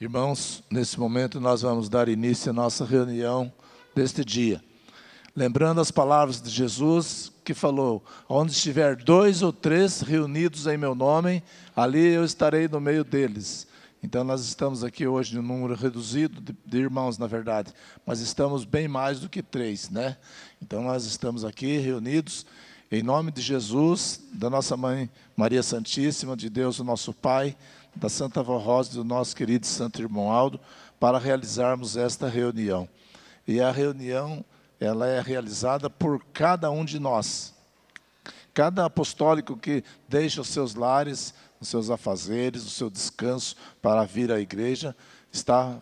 Irmãos, nesse momento nós vamos dar início à nossa reunião deste dia. Lembrando as palavras de Jesus que falou: onde estiver 2 ou 3 reunidos em meu nome, ali eu estarei no meio deles. Então nós estamos aqui hoje em um número reduzido de irmãos, na verdade, mas estamos bem mais do que 3, né? Então nós estamos aqui reunidos em nome de Jesus, da nossa Mãe Maria Santíssima, de Deus o nosso Pai, da Santa Vó Rosa e do nosso querido Santo Irmão Aldo, para realizarmos esta reunião. E a reunião, ela é realizada por cada um de nós. Cada apostólico que deixa os seus lares, os seus afazeres, o seu descanso para vir à igreja, está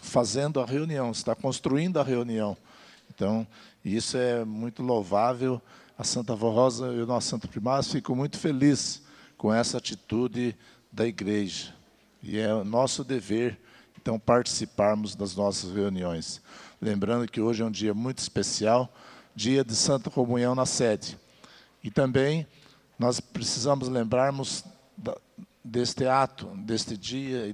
fazendo a reunião, está construindo a reunião. Então, isso é muito louvável. A Santa Vó Rosa e o nosso Santo Primaz ficam muito felizes com essa atitude da igreja. E é nosso dever, então, participarmos das nossas reuniões. Lembrando que hoje é um dia muito especial, dia de Santa Comunhão na sede. E também nós precisamos lembrarmos deste ato, deste dia e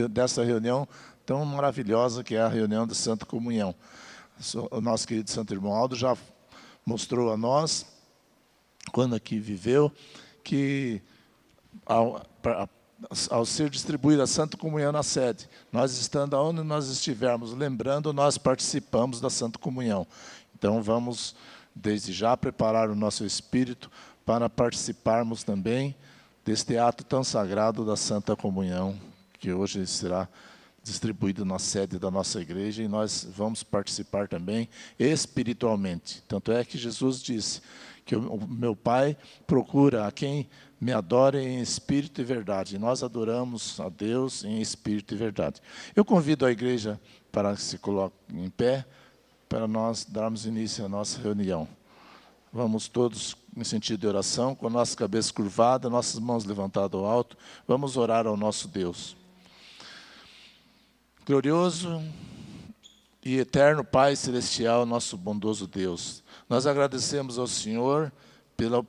dessa reunião tão maravilhosa que é a reunião de Santa Comunhão. O nosso querido Santo Irmão Aldo já mostrou a nós, quando aqui viveu, que ao ser distribuída a Santa Comunhão na sede, nós estando onde nós estivermos, lembrando, nós participamos da Santa Comunhão. Então vamos, desde já, preparar o nosso espírito para participarmos também deste ato tão sagrado da Santa Comunhão, que hoje será distribuído na sede da nossa igreja, e nós vamos participar também espiritualmente. Tanto é que Jesus disse que o meu Pai procura a quem me adore em espírito e verdade. E nós adoramos a Deus em espírito e verdade. Eu convido a igreja para que se coloque em pé, para nós darmos início à nossa reunião. Vamos todos em sentido de oração, com a nossa cabeça curvada, nossas mãos levantadas ao alto, vamos orar ao nosso Deus. Glorioso e eterno Pai Celestial, nosso bondoso Deus, nós agradecemos ao Senhor pela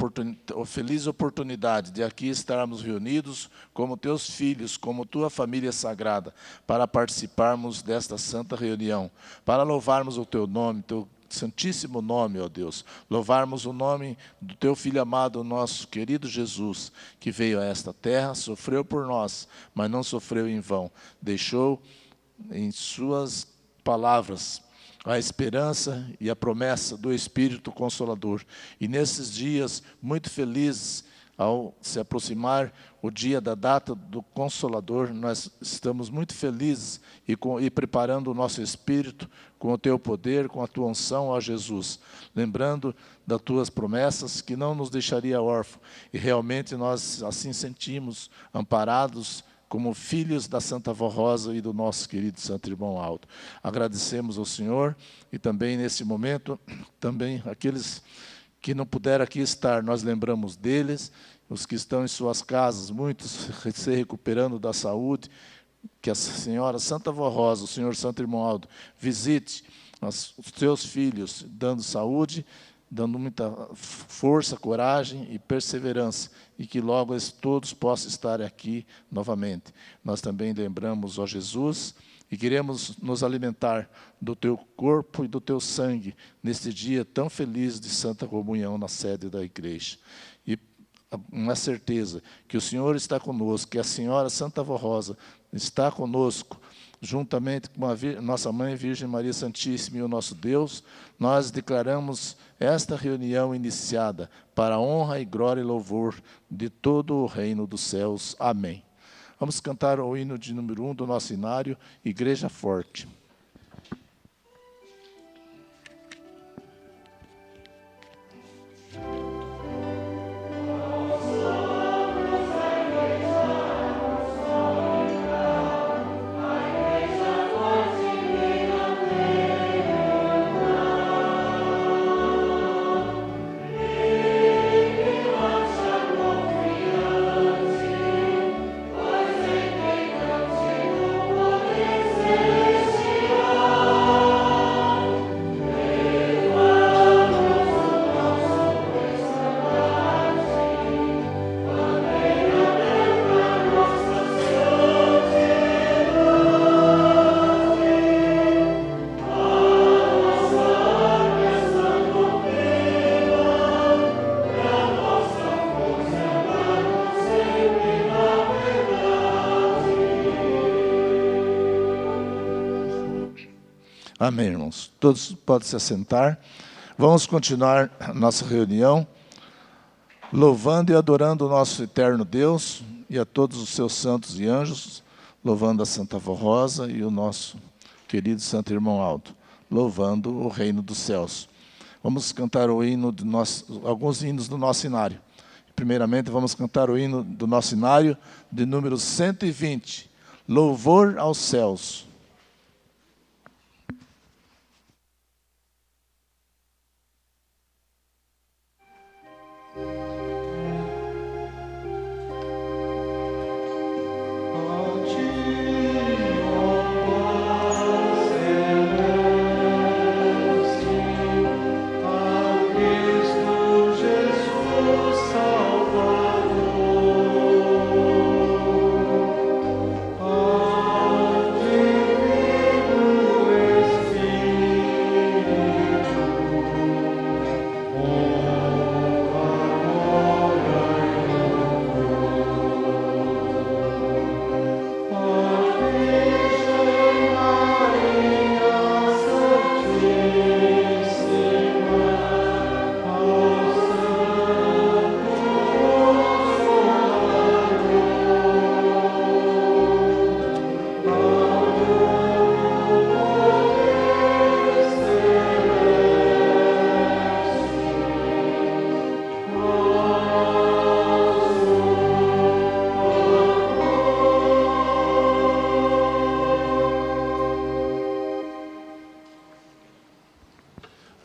feliz oportunidade de aqui estarmos reunidos como teus filhos, como tua família sagrada, para participarmos desta santa reunião, para louvarmos o teu nome, teu santíssimo nome, ó Deus, louvarmos o nome do teu Filho amado, nosso querido Jesus, que veio a esta terra, sofreu por nós, mas não sofreu em vão, deixou em suas palavras a esperança e a promessa do Espírito Consolador. E nesses dias muito felizes, ao se aproximar o dia da data do Consolador, nós estamos muito felizes e preparando o nosso espírito com o teu poder, com a tua unção, ó Jesus, lembrando das tuas promessas que não nos deixaria órfãos. E realmente nós assim sentimos, amparados como filhos da Santa Vó Rosa e do nosso querido Santo Irmão Aldo. Agradecemos ao Senhor e também nesse momento, também aqueles que não puderam aqui estar, nós lembramos deles, os que estão em suas casas, muitos se recuperando da saúde, que a Senhora Santa Vó Rosa, o Senhor Santo Irmão Aldo, visite os teus filhos, dando saúde, dando muita força, coragem e perseverança, e que logo todos possam estar aqui novamente. Nós também lembramos, ó Jesus, e queremos nos alimentar do teu corpo e do teu sangue, neste dia tão feliz de Santa Comunhão na sede da igreja. E uma certeza que o Senhor está conosco, que a Senhora Santa Vó Rosa está conosco, juntamente com a nossa Mãe Virgem Maria Santíssima e o nosso Deus, nós declaramos esta reunião iniciada para a honra e glória e louvor de todo o reino dos céus. Amém. Vamos cantar o hino de número 1 do nosso inário, Igreja Forte. Pois em quem não te Amém, irmãos. Todos podem se assentar. Vamos continuar a nossa reunião, louvando e adorando o nosso eterno Deus e a todos os seus santos e anjos, louvando a Santa Avó Rosa e o nosso querido Santo Irmão Aldo, louvando o reino dos céus. Vamos cantar o hino de alguns hinos do nosso inário. Primeiramente, vamos cantar o hino do nosso inário, de número 120, Louvor aos Céus.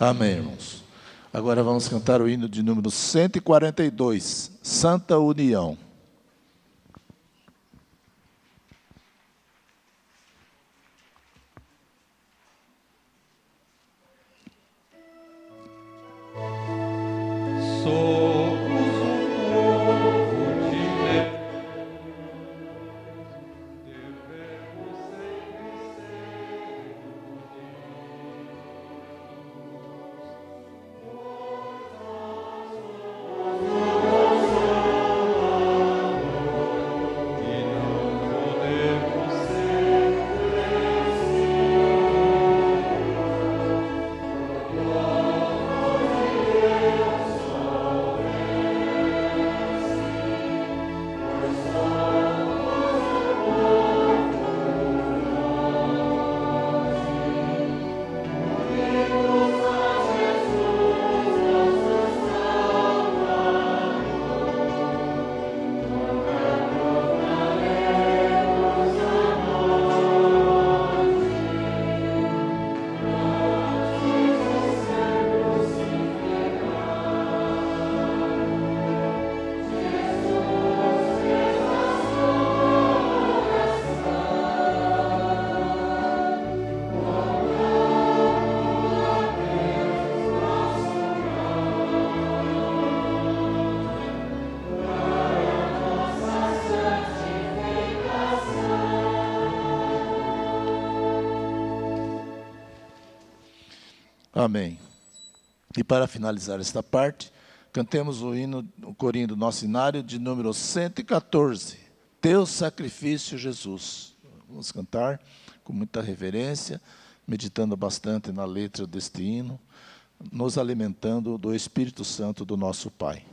Amém, irmãos. Agora vamos cantar o hino de número 142, Santa União. Amém. E para finalizar esta parte, cantemos o hino, o corinho do nosso inário, de número 114, Teu Sacrifício, Jesus. Vamos cantar com muita reverência, meditando bastante na letra deste hino, nos alimentando do Espírito Santo do nosso Pai.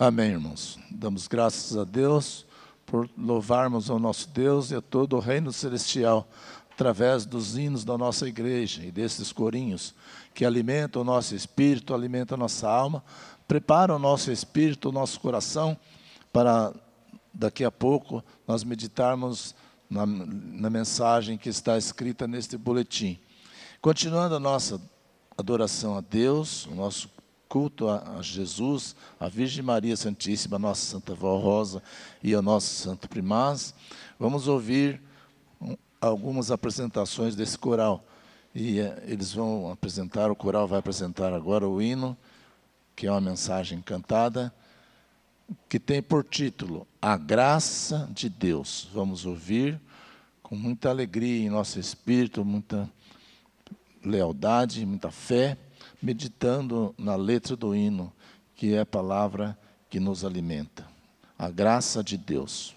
Amém, irmãos. Damos graças a Deus por louvarmos ao nosso Deus e a todo o reino celestial, através dos hinos da nossa igreja e desses corinhos, que alimentam o nosso espírito, alimentam a nossa alma, preparam o nosso espírito, o nosso coração, para daqui a pouco nós meditarmos na mensagem que está escrita neste boletim. Continuando a nossa adoração a Deus, o nosso culto a Jesus, a Virgem Maria Santíssima, a nossa Santa Vó Rosa e ao nosso Santo Primaz, vamos ouvir algumas apresentações desse coral. E eles vão apresentar, o coral vai apresentar agora o hino, que é uma mensagem cantada, que tem por título A Graça de Deus. Vamos ouvir com muita alegria em nosso espírito, muita lealdade, muita fé, meditando na letra do hino, que é a palavra que nos alimenta. A graça de Deus.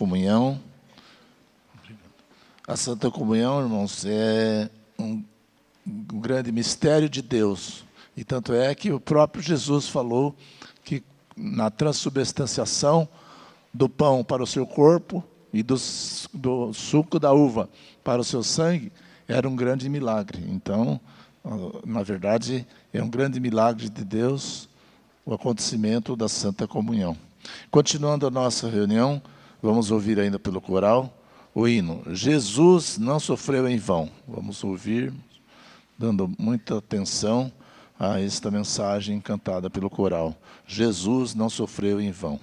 Comunhão. A Santa Comunhão, irmãos, é um grande mistério de Deus. E tanto é que o próprio Jesus falou que na transubstanciação do pão para o seu corpo e do suco da uva para o seu sangue, era um grande milagre. Então, na verdade, é um grande milagre de Deus o acontecimento da Santa Comunhão. Continuando a nossa reunião, vamos ouvir ainda pelo coral o hino Jesus não sofreu em vão. Vamos ouvir, dando muita atenção a esta mensagem cantada pelo coral. Jesus não sofreu em vão.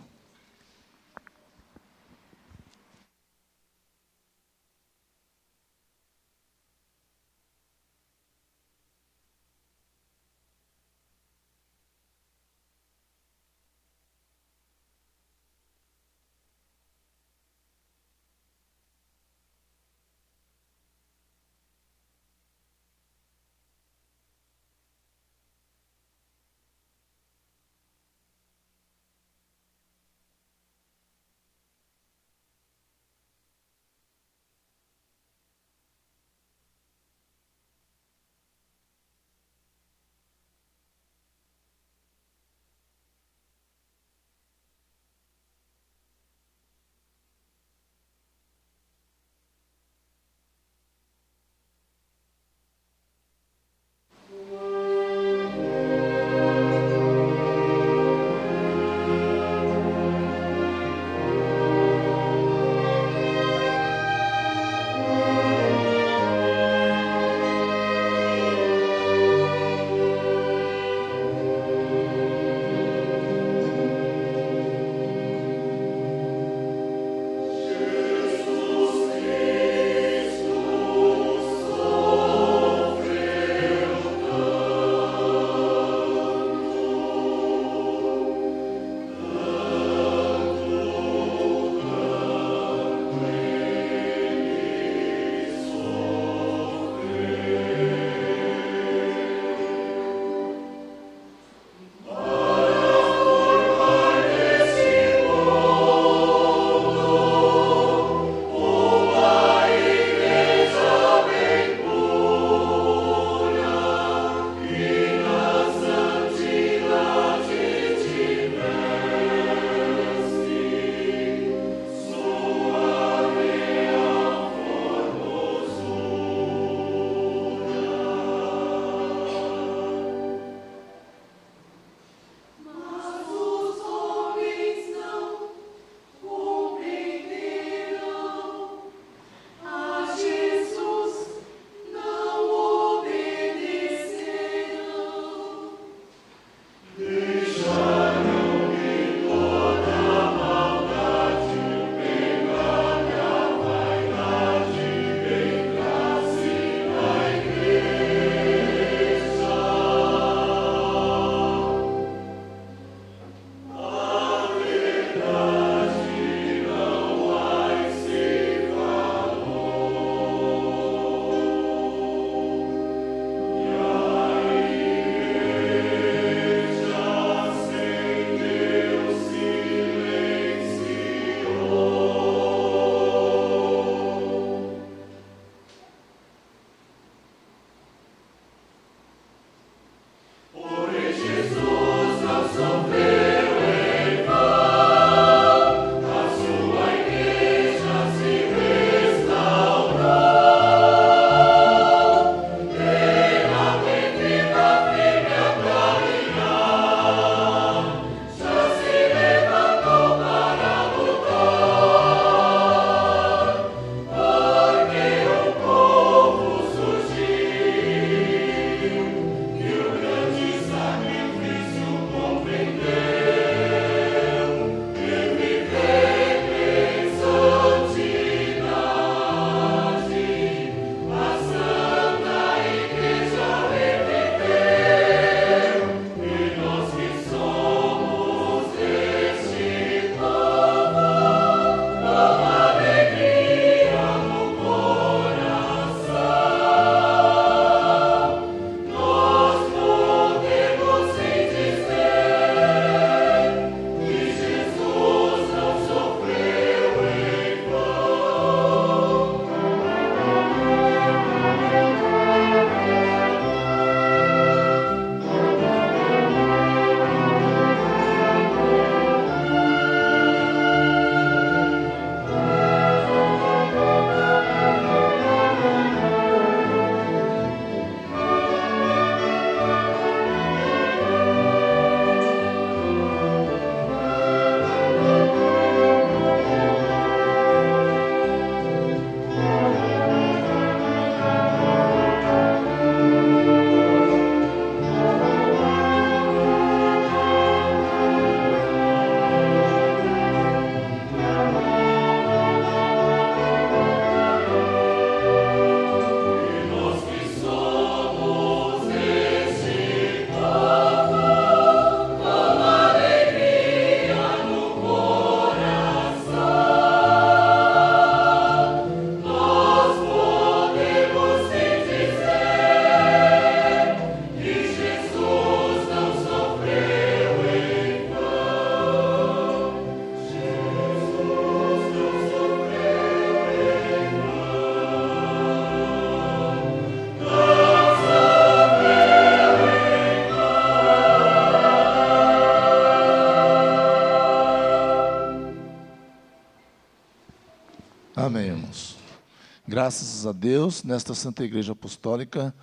graças a Deus, nesta Santa Igreja Apostólica,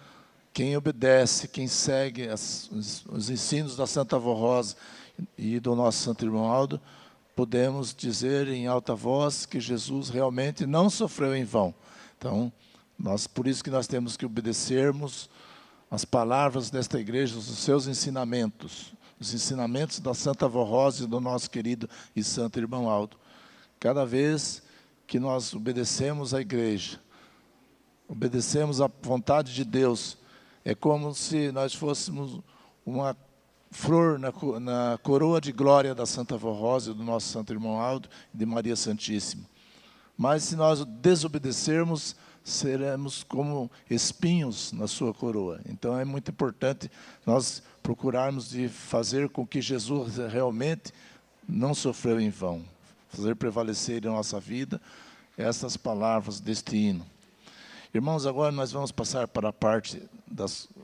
quem obedece, quem segue os ensinos da Santa Avó Rosa e do nosso Santo Irmão Aldo, podemos dizer em alta voz que Jesus realmente não sofreu em vão. Então, por isso que nós temos que obedecermos as palavras desta igreja, os seus ensinamentos, os ensinamentos da Santa Avó Rosa e do nosso querido e Santo Irmão Aldo. Cada vez que nós obedecemos à igreja, obedecemos à vontade de Deus, é como se nós fôssemos uma flor na coroa de glória da Santa Avó Rosa, do nosso Santo Irmão Aldo e de Maria Santíssima. Mas se nós desobedecermos, seremos como espinhos na sua coroa. Então é muito importante nós procurarmos de fazer com que Jesus realmente não sofreu em vão, fazer prevalecer em nossa vida essas palavras deste hino. Irmãos, agora nós vamos passar para a parte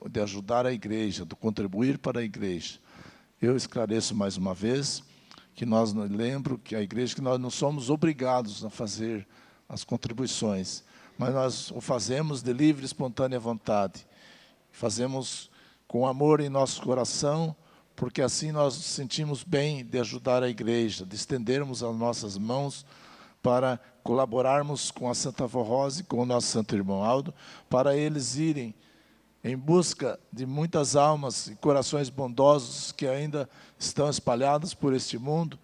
de ajudar a igreja, do contribuir para a igreja. Eu esclareço mais uma vez que lembro que a igreja, que nós não somos obrigados a fazer as contribuições, mas nós o fazemos de livre e espontânea vontade. Fazemos com amor em nosso coração, porque assim nós nos sentimos bem de ajudar a igreja, de estendermos as nossas mãos para colaborarmos com a Santa Avó Rosa e com o nosso Santo Irmão Aldo, para eles irem em busca de muitas almas e corações bondosos que ainda estão espalhados por este mundo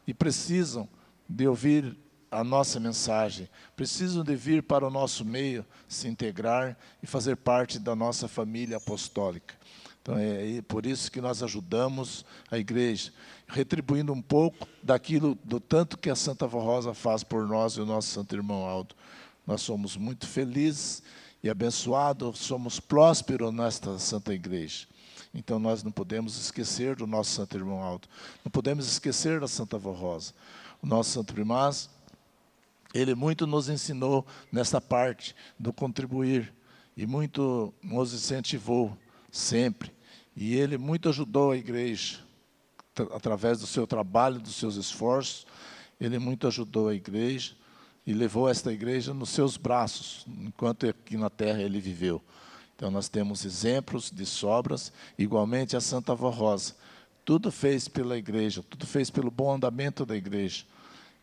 e precisam de ouvir a nossa mensagem, precisam de vir para o nosso meio, se integrar e fazer parte da nossa família apostólica. Então, é por isso que nós ajudamos a igreja, retribuindo um pouco do tanto que a Santa Avó Rosa faz por nós e o nosso Santo Irmão Aldo. Nós somos muito felizes e abençoados, somos prósperos nesta Santa Igreja. Então, nós não podemos esquecer do nosso Santo Irmão Aldo, não podemos esquecer da Santa Avó Rosa. O nosso Santo Primaz, ele muito nos ensinou nessa parte do contribuir, e muito nos incentivou sempre. E ele muito ajudou a igreja, através do seu trabalho, dos seus esforços, ele muito ajudou a igreja e levou esta igreja nos seus braços, enquanto aqui na terra ele viveu. Então nós temos exemplos de sobras, igualmente a Santa Avó Rosa. Tudo fez pela igreja, tudo fez pelo bom andamento da igreja.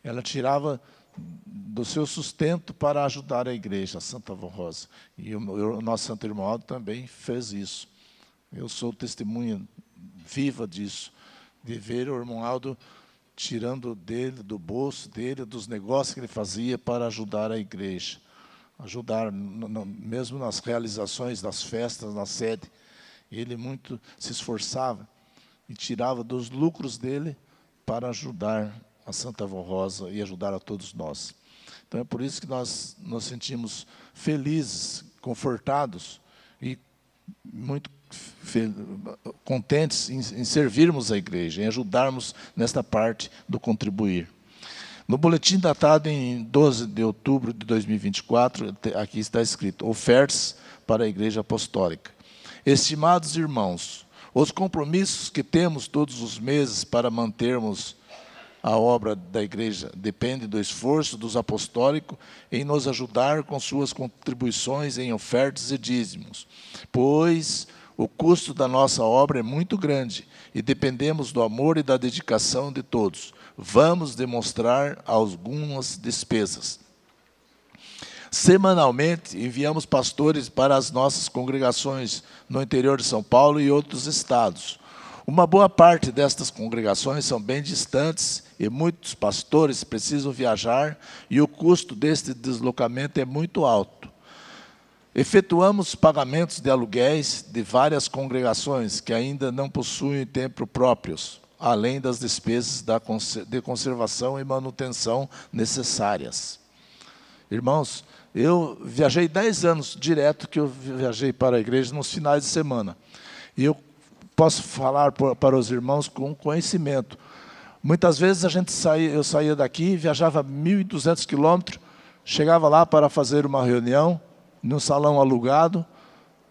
Ela tirava do seu sustento para ajudar a igreja, a Santa Avó Rosa. E o nosso Santo Irmão Aldo também fez isso. Eu sou testemunha viva disso, de ver o irmão Aldo tirando dele, do bolso dele, dos negócios que ele fazia para ajudar a igreja. Ajudar, mesmo nas realizações das festas na sede. Ele muito se esforçava e tirava dos lucros dele para ajudar a Santa Avó Rosa e ajudar a todos nós. Então é por isso que nós nos sentimos felizes, confortados e muito contentes em servirmos a igreja, em ajudarmos nesta parte do contribuir. No boletim datado em 12 de outubro de 2024, aqui está escrito: ofertas para a Igreja Apostólica. Estimados irmãos, os compromissos que temos todos os meses para mantermos a obra da igreja dependem do esforço dos apostólicos em nos ajudar com suas contribuições em ofertas e dízimos, pois o custo da nossa obra é muito grande e dependemos do amor e da dedicação de todos. Vamos demonstrar algumas despesas. Semanalmente, enviamos pastores para as nossas congregações no interior de São Paulo e outros estados. Uma boa parte destas congregações são bem distantes e muitos pastores precisam viajar e o custo deste deslocamento é muito alto. Efetuamos pagamentos de aluguéis de várias congregações que ainda não possuem templo próprios, além das despesas de conservação e manutenção necessárias. Irmãos, eu viajei 10 anos direto que eu viajei para a igreja nos finais de semana. E eu posso falar para os irmãos com conhecimento. Muitas vezes eu saía daqui, viajava 1.200 quilômetros, chegava lá para fazer uma reunião, num salão alugado,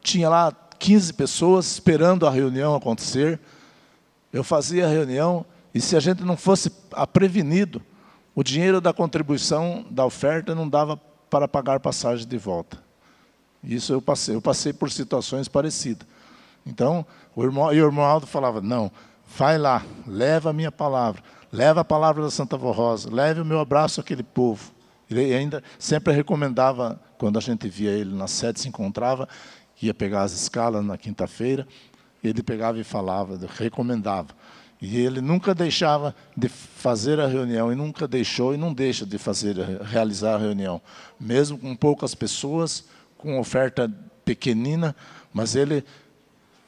tinha lá 15 pessoas esperando a reunião acontecer. Eu fazia a reunião e se a gente não fosse prevenido, o dinheiro da contribuição, da oferta, não dava para pagar passagem de volta. Isso eu passei por situações parecidas. Então, o irmão Aldo falava, não, vai lá, leva a minha palavra, leva a palavra da Santa Vó Rosa, leve o meu abraço àquele povo. Ele ainda sempre recomendava, quando a gente via ele na sede, se encontrava, ia pegar as escalas na quinta-feira, ele pegava e falava, recomendava. E ele nunca deixava de fazer a reunião, e nunca deixou e não deixa de realizar a reunião. Mesmo com poucas pessoas, com oferta pequenina, mas ele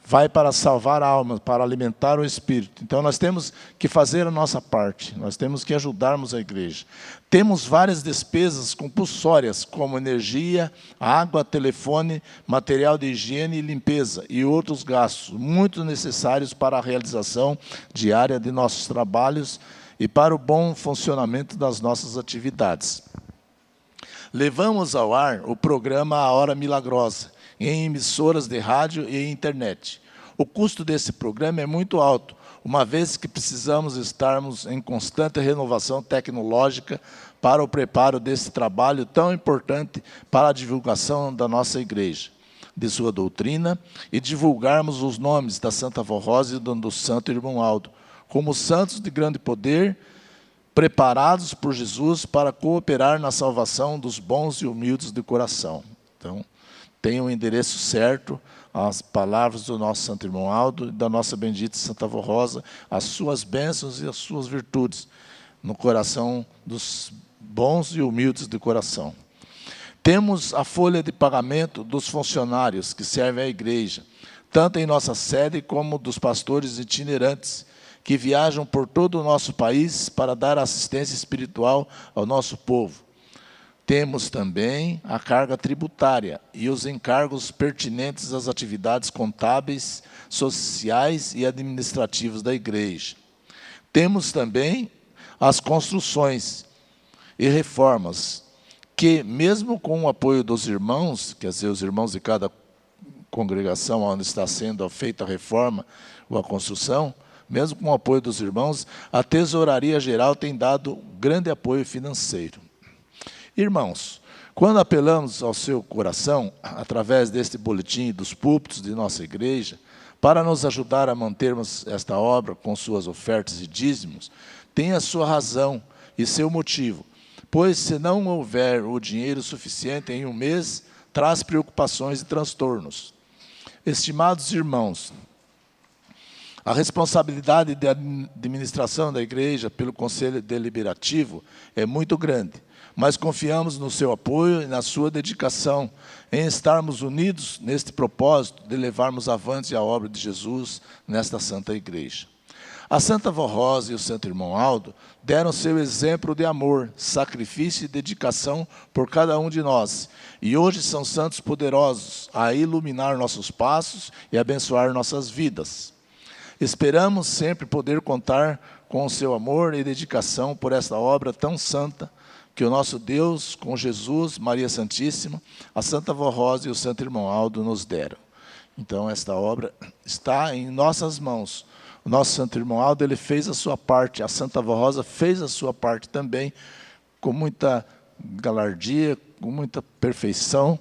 vai para salvar almas, para alimentar o Espírito. Então, nós temos que fazer a nossa parte, nós temos que ajudarmos a igreja. Temos várias despesas compulsórias, como energia, água, telefone, material de higiene e limpeza, e outros gastos, muito necessários para a realização diária de nossos trabalhos e para o bom funcionamento das nossas atividades. Levamos ao ar o programa A Hora Milagrosa, em emissoras de rádio e internet. O custo desse programa é muito alto, uma vez que precisamos estarmos em constante renovação tecnológica para o preparo desse trabalho tão importante para a divulgação da nossa igreja, de sua doutrina, e divulgarmos os nomes da Santa Vó Rosa e do Santo Irmão Aldo, como santos de grande poder, preparados por Jesus para cooperar na salvação dos bons e humildes de coração. Então, tem o endereço certo, as palavras do nosso Santo Irmão Aldo e da nossa bendita Santa Vó Rosa, as suas bênçãos e as suas virtudes no coração dos bons e humildes de coração. Temos a folha de pagamento dos funcionários que servem à igreja, tanto em nossa sede como dos pastores itinerantes, que viajam por todo o nosso país para dar assistência espiritual ao nosso povo. Temos também a carga tributária e os encargos pertinentes às atividades contábeis, sociais e administrativas da igreja. Temos também as construções e reformas, que mesmo com o apoio dos irmãos, quer dizer, os irmãos de cada congregação onde está sendo feita a reforma ou a construção, mesmo com o apoio dos irmãos, a Tesouraria Geral tem dado grande apoio financeiro. Irmãos, quando apelamos ao seu coração, através deste boletim dos púlpitos de nossa igreja, para nos ajudar a mantermos esta obra com suas ofertas e dízimos, tem a sua razão e seu motivo, pois se não houver o dinheiro suficiente em um mês, traz preocupações e transtornos. Estimados irmãos, a responsabilidade de administração da igreja pelo Conselho Deliberativo é muito grande, mas confiamos no seu apoio e na sua dedicação em estarmos unidos neste propósito de levarmos avante a obra de Jesus nesta Santa Igreja. A Santa Vó Rosa e o Santo Irmão Aldo deram seu exemplo de amor, sacrifício e dedicação por cada um de nós, e hoje são santos poderosos a iluminar nossos passos e abençoar nossas vidas. Esperamos sempre poder contar com o seu amor e dedicação por esta obra tão santa que o nosso Deus, com Jesus, Maria Santíssima, a Santa Vó Rosa e o Santo Irmão Aldo nos deram. Então, esta obra está em nossas mãos. O nosso Santo Irmão Aldo, ele fez a sua parte, a Santa Vó Rosa fez a sua parte também, com muita galardia, com muita perfeição,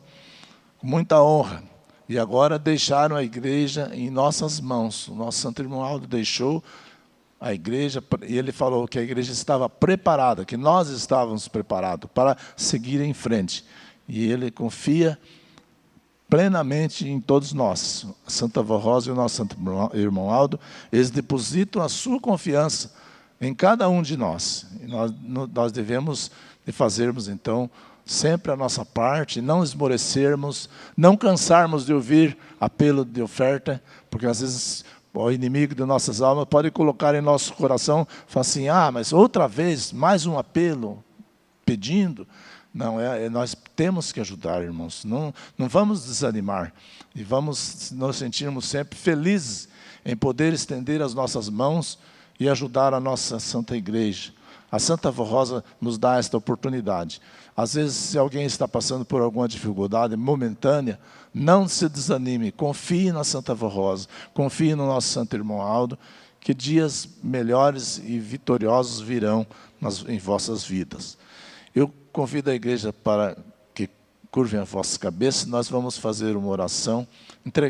com muita honra. E agora deixaram a igreja em nossas mãos. O nosso Santo Irmão Aldo deixou a igreja, e ele falou que a igreja estava preparada, que nós estávamos preparados para seguir em frente. E ele confia plenamente em todos nós. A Santa Vó Rosa e o nosso Santo Irmão Aldo, eles depositam a sua confiança em cada um de nós. E nós devemos de fazermos, então, sempre a nossa parte, não esmorecermos, não cansarmos de ouvir apelo de oferta, porque às vezes o inimigo de nossas almas pode colocar em nosso coração, falar assim, mas outra vez, mais um apelo, pedindo. Não, nós temos que ajudar, irmãos, não vamos desanimar, e vamos nos sentirmos sempre felizes em poder estender as nossas mãos e ajudar a nossa Santa Igreja. A Santa Vó Rosa nos dá esta oportunidade. Às vezes, se alguém está passando por alguma dificuldade momentânea, não se desanime, confie na Santa Vó Rosa, confie no nosso Santo Irmão Aldo, que dias melhores e vitoriosos virão em vossas vidas. Eu convido a igreja para que curvem a vossa cabeça, nós vamos fazer uma oração para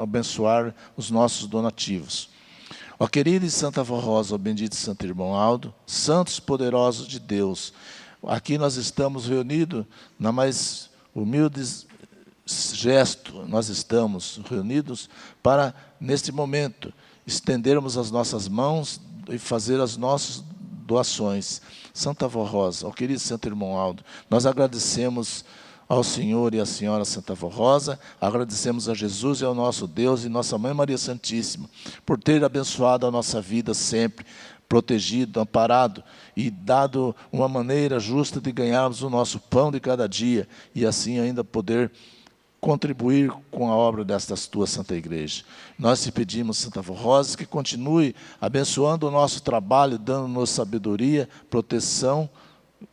abençoar os nossos donativos. Ó querida e Santa Avó Rosa, ó bendito Santo Irmão Aldo, santos poderosos de Deus, aqui nós estamos reunidos na mais humilde gesto, nós estamos reunidos para, neste momento, estendermos as nossas mãos e fazer as nossas doações. Santa Avó Rosa, ó querido Santo Irmão Aldo, nós agradecemos ao Senhor e à Senhora Santa Avó Rosa, agradecemos a Jesus e ao nosso Deus e nossa Mãe Maria Santíssima, por ter abençoado a nossa vida sempre, protegido, amparado e dado uma maneira justa de ganharmos o nosso pão de cada dia e assim ainda poder contribuir com a obra desta tua Santa Igreja. Nós te pedimos, Santa Avó Rosa, que continue abençoando o nosso trabalho, dando-nos sabedoria, proteção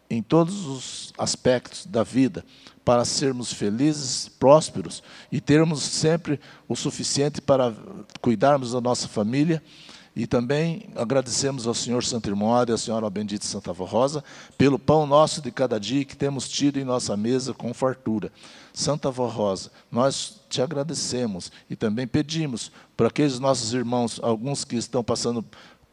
em todos os aspectos da vida, para sermos felizes, prósperos e termos sempre o suficiente para cuidarmos da nossa família. E também agradecemos ao Senhor Santo Irmão Aldo e à Senhora Bendita Santa Avó Rosa pelo pão nosso de cada dia que temos tido em nossa mesa com fartura. Santa Avó Rosa, nós te agradecemos e também pedimos para aqueles nossos irmãos, alguns que estão passando,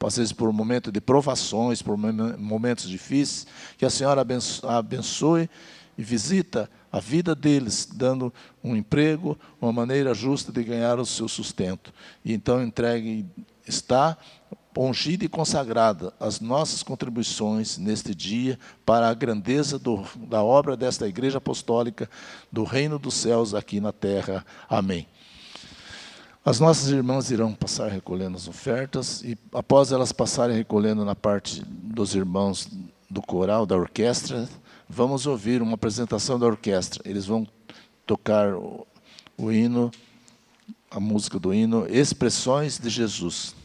às vezes, por um momento de provações, por momentos difíceis, que a Senhora abençoe e visita a vida deles, dando um emprego, uma maneira justa de ganhar o seu sustento. E então entregue, está ungida e consagrada as nossas contribuições neste dia para a grandeza da obra desta Igreja Apostólica, do Reino dos Céus aqui na terra. Amém. As nossas irmãs irão passar recolhendo as ofertas e, após elas passarem recolhendo na parte dos irmãos do coral, da orquestra, vamos ouvir uma apresentação da orquestra. Eles vão tocar o hino, a música do hino, Expressões de Jesus.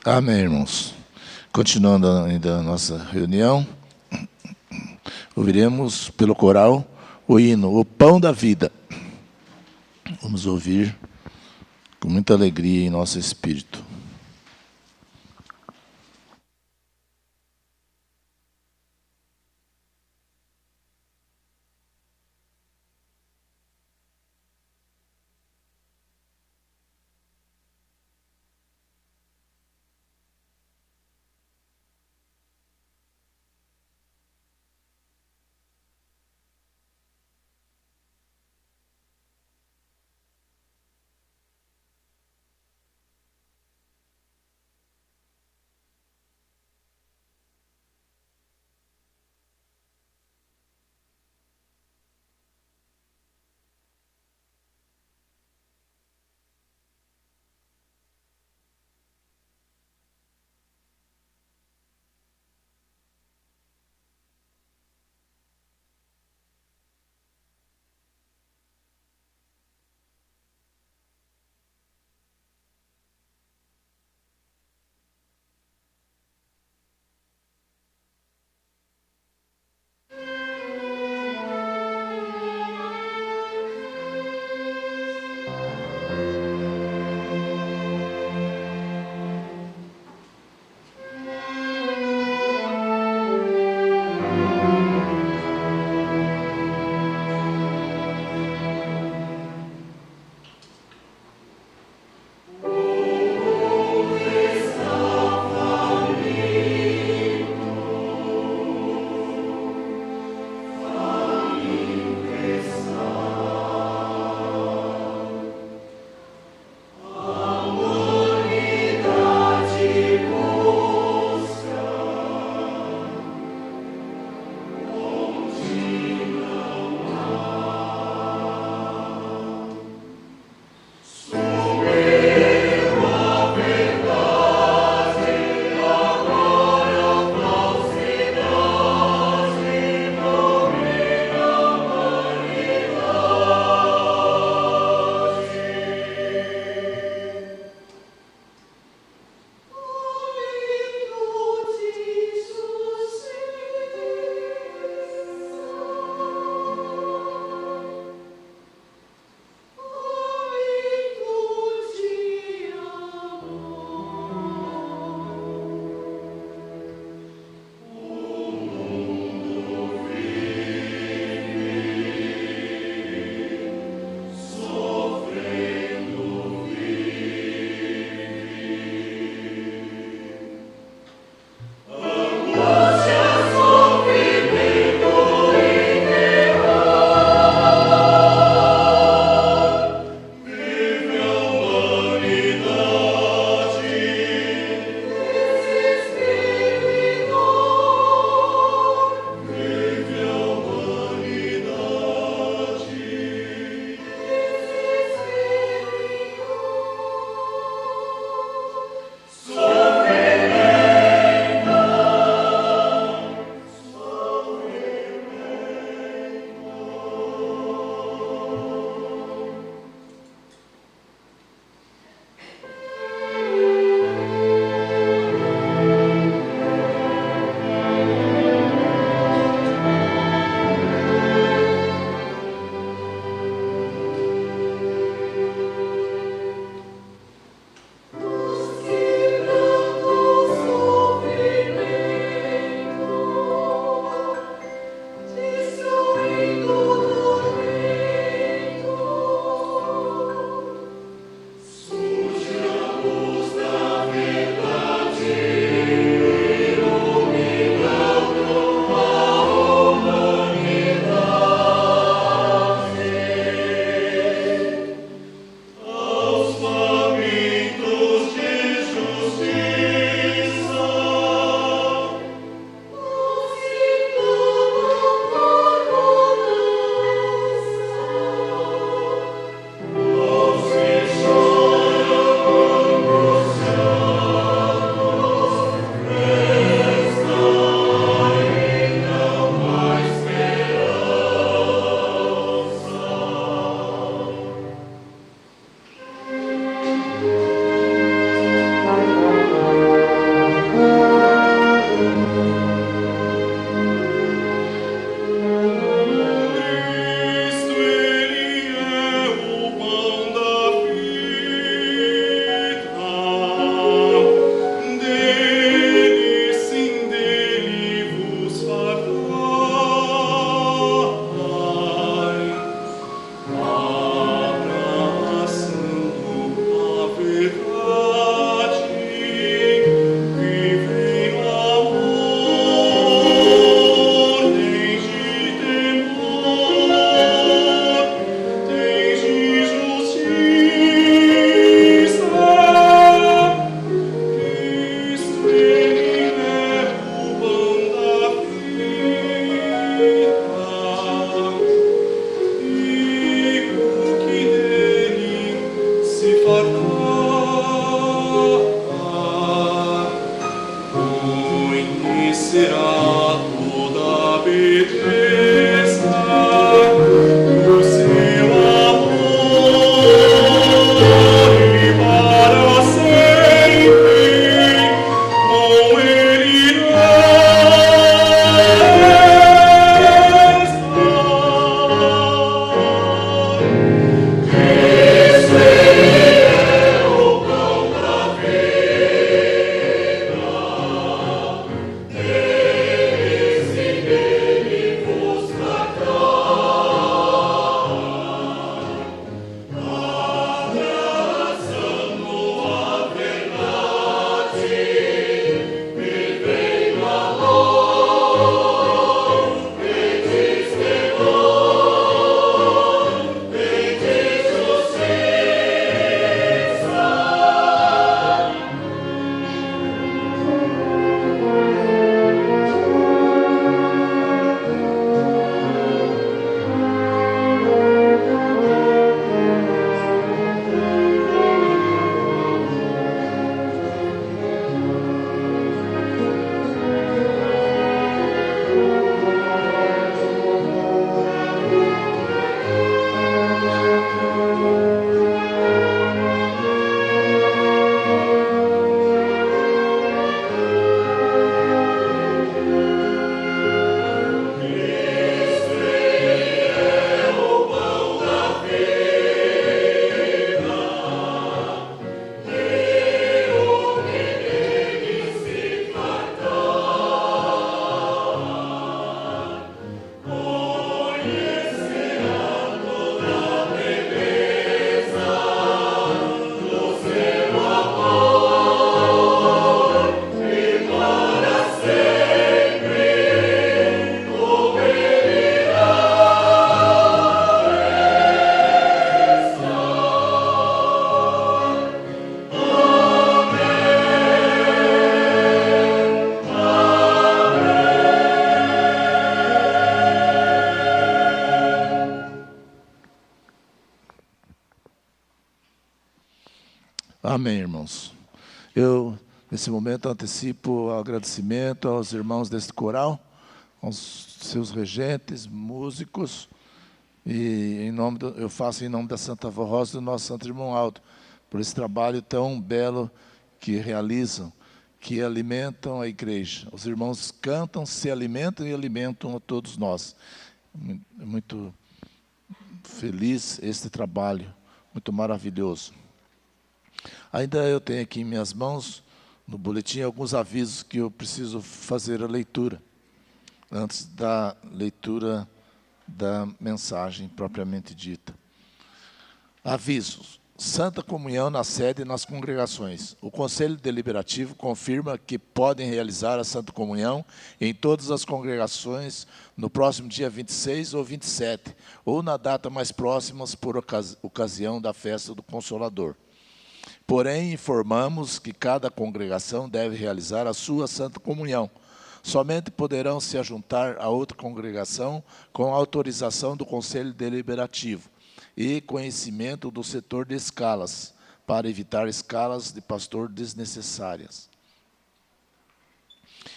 Amém, irmãos. Continuando ainda a nossa reunião, ouviremos pelo coral o hino O Pão da Vida. Vamos ouvir com muita alegria em nosso espírito. Amém, irmãos. Eu, nesse momento, antecipo o agradecimento aos irmãos deste coral, aos seus regentes, músicos, e eu faço em nome da Santa Avó Rosa e do nosso Santo Irmão Aldo, por esse trabalho tão belo que realizam, que alimentam a igreja. Os irmãos cantam, se alimentam e alimentam a todos nós. É muito feliz este trabalho, muito maravilhoso. Ainda eu tenho aqui em minhas mãos, no boletim, alguns avisos que eu preciso fazer a leitura, antes da leitura da mensagem propriamente dita. Avisos. Santa Comunhão na sede e nas congregações. O Conselho Deliberativo confirma que podem realizar a Santa Comunhão em todas as congregações no próximo dia 26 ou 27, ou na data mais próxima por ocasião da festa do Consolador. Porém, informamos que cada congregação deve realizar a sua Santa Comunhão. Somente poderão se ajuntar a outra congregação com autorização do Conselho Deliberativo e conhecimento do setor de escalas, para evitar escalas de pastor desnecessárias.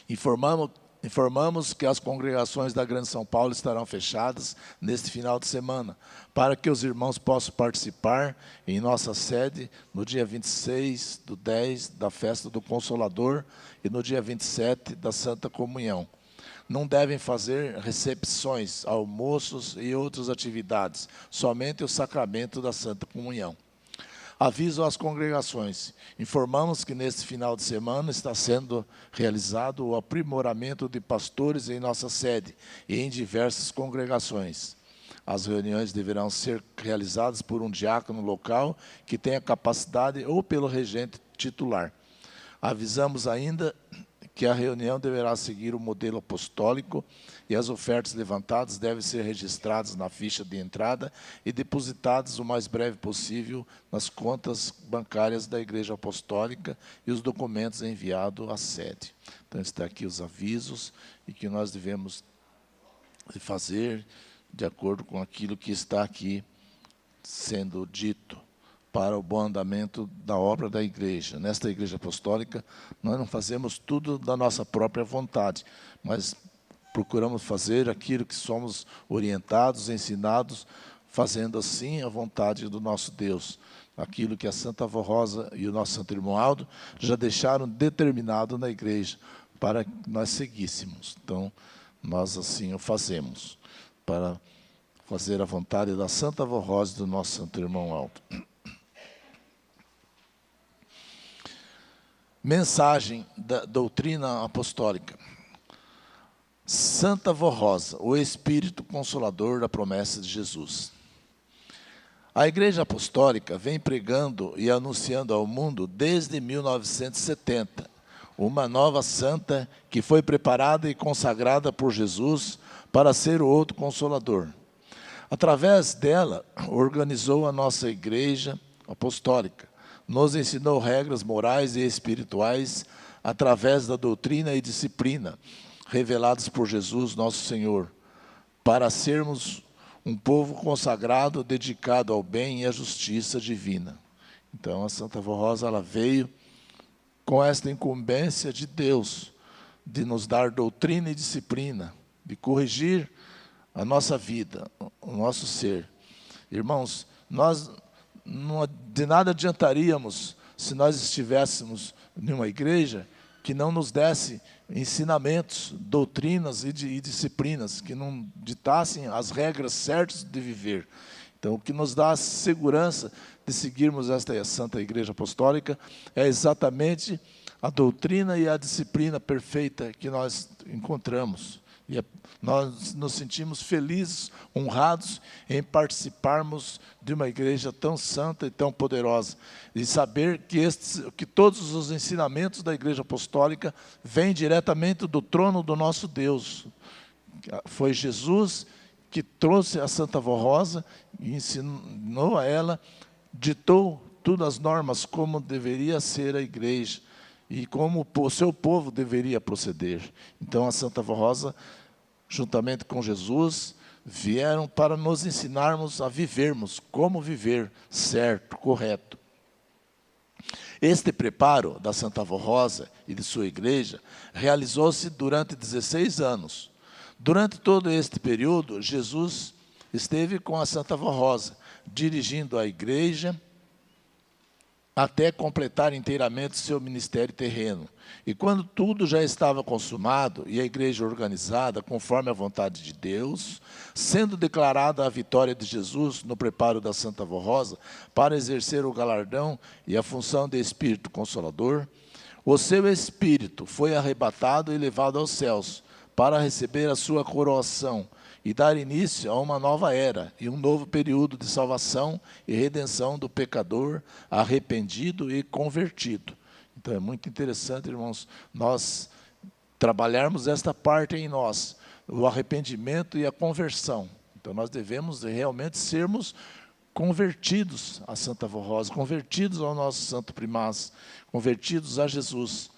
Informamos que as congregações da Grande São Paulo estarão fechadas neste final de semana, para que os irmãos possam participar em nossa sede no dia 26/10 da Festa do Consolador e no dia 27 da Santa Comunhão. Não devem fazer recepções, almoços e outras atividades, somente o sacramento da Santa Comunhão. Aviso às congregações. Informamos que neste final de semana está sendo realizado o aprimoramento de pastores em nossa sede e em diversas congregações. As reuniões deverão ser realizadas por um diácono local que tenha capacidade ou pelo regente titular. Avisamos ainda que a reunião deverá seguir o modelo apostólico e as ofertas levantadas devem ser registradas na ficha de entrada e depositadas o mais breve possível nas contas bancárias da Igreja Apostólica e os documentos enviados à sede. Então, está aqui os avisos e que nós devemos fazer de acordo com aquilo que está aqui sendo dito, para o bom andamento da obra da igreja. Nesta igreja apostólica, nós não fazemos tudo da nossa própria vontade, mas procuramos fazer aquilo que somos orientados, ensinados, fazendo assim a vontade do nosso Deus. Aquilo que a Santa Avó Rosa e o nosso Santo Irmão Aldo já deixaram determinado na igreja, para que nós seguíssemos. Então, nós assim o fazemos, para fazer a vontade da Santa Avó Rosa e do nosso Santo Irmão Aldo. Mensagem da doutrina apostólica. Santa Avó Rosa, o Espírito Consolador da promessa de Jesus. A Igreja Apostólica vem pregando e anunciando ao mundo desde 1970, uma nova santa que foi preparada e consagrada por Jesus para ser o outro Consolador. Através dela, organizou a nossa Igreja Apostólica, nos ensinou regras morais e espirituais através da doutrina e disciplina reveladas por Jesus, nosso Senhor, para sermos um povo consagrado, dedicado ao bem e à justiça divina. Então, a Santa Avó Rosa, ela veio com esta incumbência de Deus, de nos dar doutrina e disciplina, de corrigir a nossa vida, o nosso ser. Irmãos, nós de nada adiantaríamos se nós estivéssemos em uma igreja que não nos desse ensinamentos, doutrinas e disciplinas, que não ditassem as regras certas de viver. Então, o que nos dá a segurança de seguirmos esta Santa Igreja Apostólica é exatamente a doutrina e a disciplina perfeita que nós encontramos. E nós nos sentimos felizes, honrados em participarmos de uma igreja tão santa e tão poderosa. E saber que todos os ensinamentos da Igreja Apostólica vêm diretamente do trono do nosso Deus. Foi Jesus que trouxe a Santa Avó Rosa e ensinou a ela, ditou todas as normas como deveria ser a igreja e como o seu povo deveria proceder. Então, a Santa Avó Rosa, juntamente com Jesus, vieram para nos ensinarmos a vivermos, como viver certo, correto. Este preparo da Santa Avó Rosa e de sua igreja realizou-se durante 16 anos. Durante todo este período, Jesus esteve com a Santa Avó Rosa, dirigindo a igreja até completar inteiramente seu ministério terreno. E quando tudo já estava consumado e a igreja organizada conforme a vontade de Deus, sendo declarada a vitória de Jesus no preparo da Santa Avó Rosa para exercer o galardão e a função de Espírito Consolador, o seu espírito foi arrebatado e levado aos céus para receber a sua coroação e dar início a uma nova era e um novo período de salvação e redenção do pecador arrependido e convertido. Então é muito interessante, irmãos, nós trabalharmos esta parte em nós, o arrependimento e a conversão. Então nós devemos realmente sermos convertidos a Santa Avó Rosa, convertidos ao nosso Santo Primaz, convertidos a Jesus.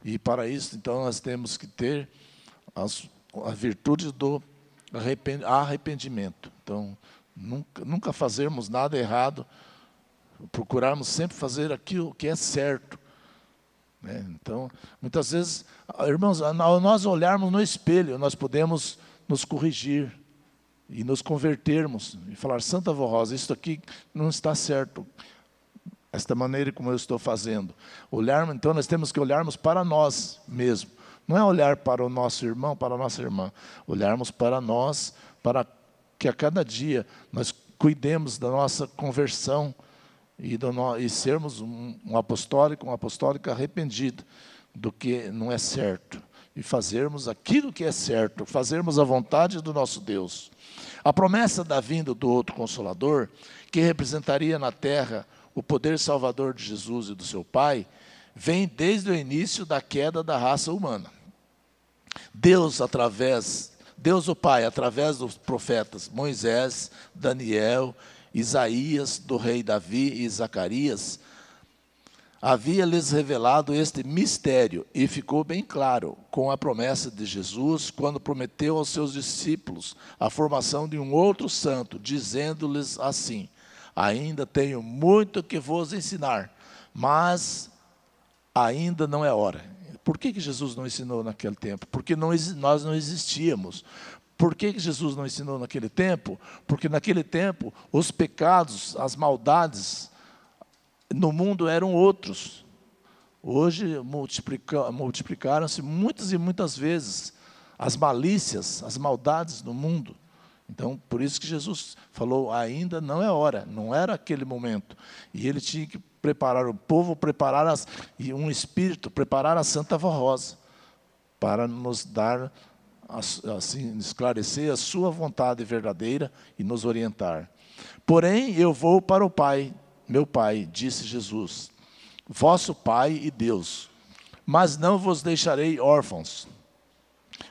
E para isso, então, nós temos que ter a virtude do arrependimento. Então, nunca fazermos nada errado, procurarmos sempre fazer aquilo que é certo. Né? Então, muitas vezes, irmãos, ao nós olharmos no espelho, nós podemos nos corrigir e nos convertermos e falar: Santa Avó Rosa, isso aqui não está certo, esta maneira como eu estou fazendo. Então nós temos que olharmos para nós mesmos. Não é olhar para o nosso irmão, para a nossa irmã. Olharmos para nós, para que a cada dia nós cuidemos da nossa conversão e sermos um apostólico, uma apostólica arrependido do que não é certo. E fazermos aquilo que é certo, fazermos a vontade do nosso Deus. A promessa da vinda do outro Consolador, que representaria na terra o poder salvador de Jesus e do seu Pai, vem desde o início da queda da raça humana. Deus o Pai, através dos profetas Moisés, Daniel, Isaías, do rei Davi e Zacarias, havia-lhes revelado este mistério, e ficou bem claro com a promessa de Jesus, quando prometeu aos seus discípulos a formação de um outro santo, dizendo-lhes assim: ainda tenho muito que vos ensinar, mas ainda não é hora. Por que Jesus não ensinou naquele tempo? Porque nós não existíamos. Por que Jesus não ensinou naquele tempo? Porque naquele tempo os pecados, as maldades no mundo eram outros. Hoje multiplicaram-se muitas e muitas vezes as malícias, as maldades no mundo. Então, por isso que Jesus falou: ainda não é hora, não era aquele momento. E ele tinha que preparar o povo, preparar um espírito, preparar a Santa Avó Rosa, para nos dar, assim, esclarecer a sua vontade verdadeira e nos orientar. Porém, eu vou para o Pai, meu Pai, disse Jesus, vosso Pai e Deus, mas não vos deixarei órfãos.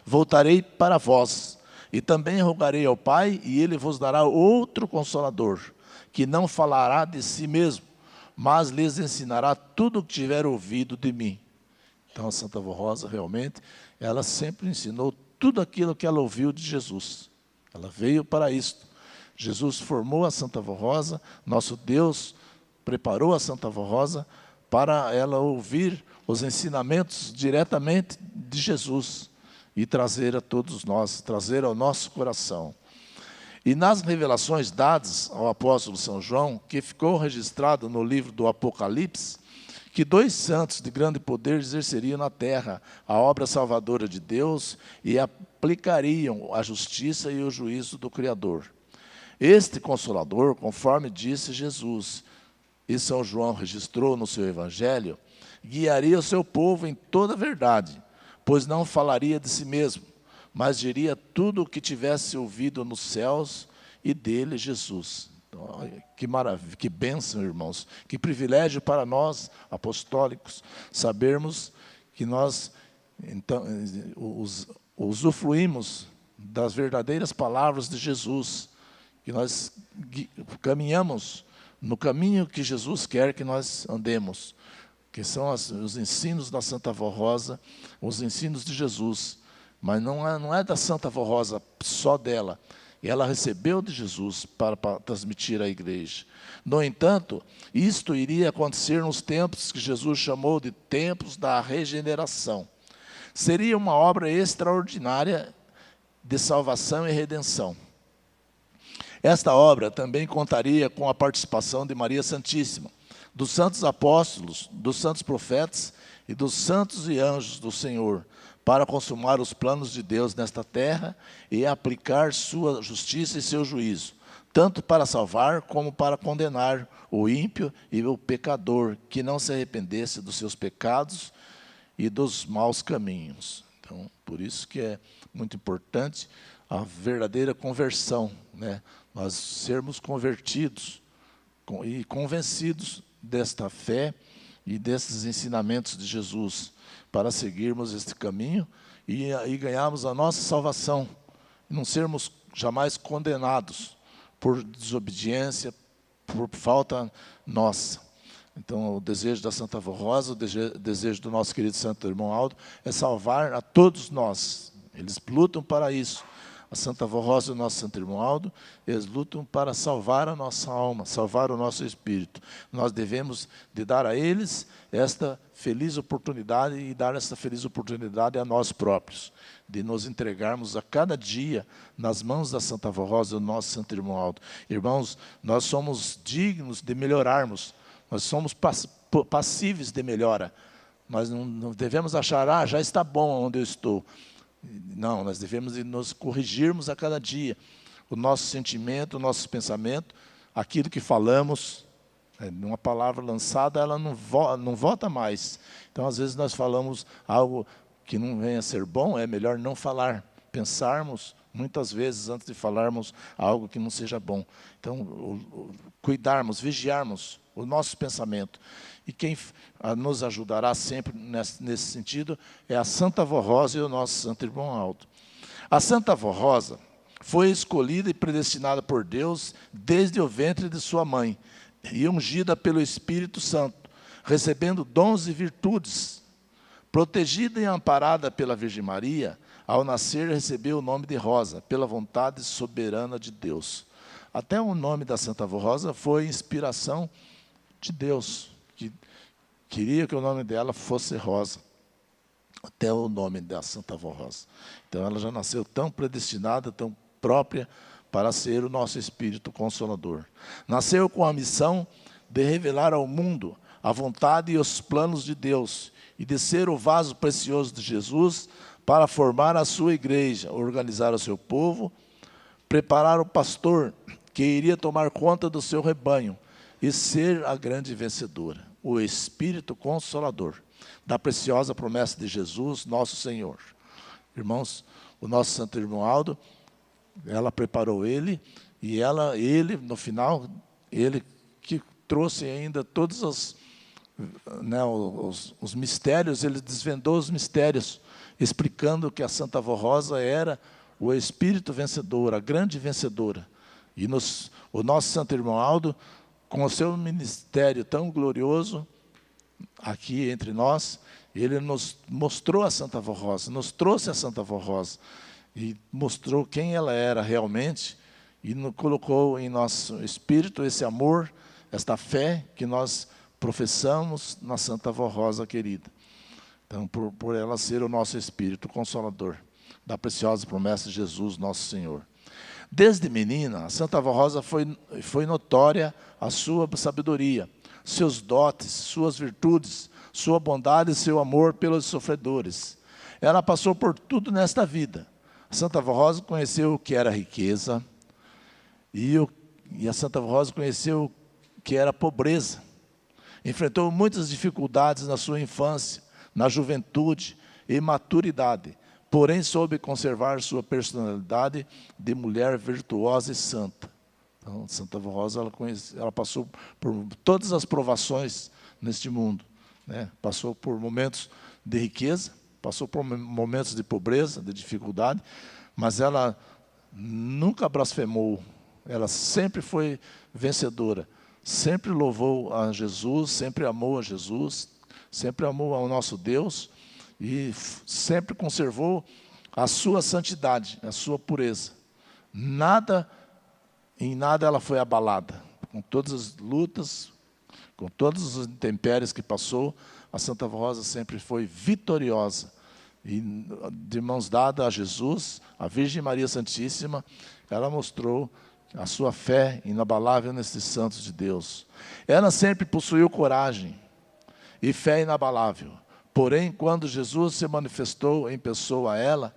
Voltarei para vós, e também rogarei ao Pai, e Ele vos dará outro Consolador, que não falará de si mesmo, mas lhes ensinará tudo o que tiver ouvido de mim. Então, a Santa Avó Rosa, realmente, ela sempre ensinou tudo aquilo que ela ouviu de Jesus. Ela veio para isto. Jesus formou a Santa Avó Rosa, nosso Deus preparou a Santa Avó Rosa para ela ouvir os ensinamentos diretamente de Jesus e trazer a todos nós, trazer ao nosso coração. E nas revelações dadas ao apóstolo São João, que ficou registrado no livro do Apocalipse, que 2 santos de grande poder exerceriam na terra a obra salvadora de Deus e aplicariam a justiça e o juízo do Criador. Este Consolador, conforme disse Jesus, e São João registrou no seu Evangelho, guiaria o seu povo em toda a verdade, pois não falaria de si mesmo, mas diria tudo o que tivesse ouvido nos céus, e dele Jesus. Então, que maravilha, que bênção, irmãos, que privilégio para nós, apostólicos, sabermos que nós, então, usufruímos das verdadeiras palavras de Jesus, que nós caminhamos no caminho que Jesus quer que nós andemos, que são os ensinos da Santa Avó Rosa, os ensinos de Jesus. Mas não é da Santa Avó Rosa, só dela. e ela recebeu de Jesus para transmitir à igreja. No entanto, isto iria acontecer nos tempos que Jesus chamou de tempos da regeneração. Seria uma obra extraordinária de salvação e redenção. Esta obra também contaria com a participação de Maria Santíssima, dos santos apóstolos, dos santos profetas e dos santos e anjos do Senhor, para consumar os planos de Deus nesta terra e aplicar sua justiça e seu juízo, tanto para salvar como para condenar o ímpio e o pecador, que não se arrependesse dos seus pecados e dos maus caminhos. Então, por isso que é muito importante a verdadeira conversão, né? Nós sermos convertidos e convencidos desta fé e desses ensinamentos de Jesus, para seguirmos este caminho e ganharmos a nossa salvação, e não sermos jamais condenados por desobediência, por falta nossa. Então, o desejo da Santa Avó Rosa, o desejo do nosso querido Santo Irmão Aldo, é salvar a todos nós. Eles lutam para isso. A Santa Avó Rosa e o nosso Santo Irmão Aldo, eles lutam para salvar a nossa alma, salvar o nosso espírito. Nós devemos de dar a eles esta feliz oportunidade e dar esta feliz oportunidade a nós próprios, de nos entregarmos a cada dia nas mãos da Santa Avó Rosa e do nosso Santo Irmão Aldo. Irmãos, nós somos dignos de melhorarmos, nós somos passíveis de melhora. Nós não devemos achar, já está bom onde eu estou. Não, nós devemos nos corrigirmos a cada dia. O nosso sentimento, o nosso pensamento, aquilo que falamos, uma palavra lançada, ela não volta mais. Então, às vezes, nós falamos algo que não venha a ser bom, é melhor não falar. Pensarmos, muitas vezes, antes de falarmos algo que não seja bom. Então, cuidarmos, vigiarmos o nosso pensamento. E quem nos ajudará sempre nesse sentido é a Santa Avó Rosa e o nosso Santo Irmão Aldo. A Santa Avó Rosa foi escolhida e predestinada por Deus desde o ventre de sua mãe e ungida pelo Espírito Santo, recebendo dons e virtudes. Protegida e amparada pela Virgem Maria, ao nascer recebeu o nome de Rosa, pela vontade soberana de Deus. Até o nome da Santa Avó Rosa foi inspiração de Deus, que queria que o nome dela fosse Rosa, até o nome da Santa Avó Rosa. Então, ela já nasceu tão predestinada, tão própria, para ser o nosso Espírito Consolador. Nasceu com a missão de revelar ao mundo a vontade e os planos de Deus, e de ser o vaso precioso de Jesus para formar a sua igreja, organizar o seu povo, preparar o pastor que iria tomar conta do seu rebanho, e ser a grande vencedora, o Espírito Consolador, da preciosa promessa de Jesus, nosso Senhor. Irmãos, o nosso Santo Irmão Aldo, ela preparou ele, e ele, no final, ele que trouxe ainda todos os mistérios, ele desvendou os mistérios, explicando que a Santa Avó Rosa era o Espírito vencedor, a grande vencedora. E o nosso Santo Irmão Aldo, com o seu ministério tão glorioso, aqui entre nós, ele nos mostrou a Santa Avó Rosa, nos trouxe a Santa Avó Rosa, e mostrou quem ela era realmente, e colocou em nosso espírito esse amor, esta fé que nós professamos na Santa Avó Rosa querida. Então, por ela ser o nosso Espírito Consolador, da preciosa promessa de Jesus, nosso Senhor. Desde menina, a Santa Avó Rosa foi notória a sua sabedoria, seus dotes, suas virtudes, sua bondade e seu amor pelos sofredores. Ela passou por tudo nesta vida. A Santa Avó Rosa conheceu o que era riqueza, e a Santa Avó Rosa conheceu o que era pobreza. Enfrentou muitas dificuldades na sua infância, na juventude e maturidade, porém soube conservar sua personalidade de mulher virtuosa e santa. Então, Santa Avó Rosa, ela passou por todas as provações neste mundo, né? Passou por momentos de riqueza, passou por momentos de pobreza, de dificuldade, mas ela nunca blasfemou, ela sempre foi vencedora, sempre louvou a Jesus, sempre amou a Jesus, sempre amou ao nosso Deus, e sempre conservou a sua santidade, a sua pureza. Em nada ela foi abalada. Com todas as lutas, com todas as intempéries que passou, a Santa Rosa sempre foi vitoriosa. E de mãos dadas a Jesus, a Virgem Maria Santíssima, ela mostrou a sua fé inabalável nesses santos de Deus. Ela sempre possuiu coragem e fé inabalável. Porém, quando Jesus se manifestou em pessoa a ela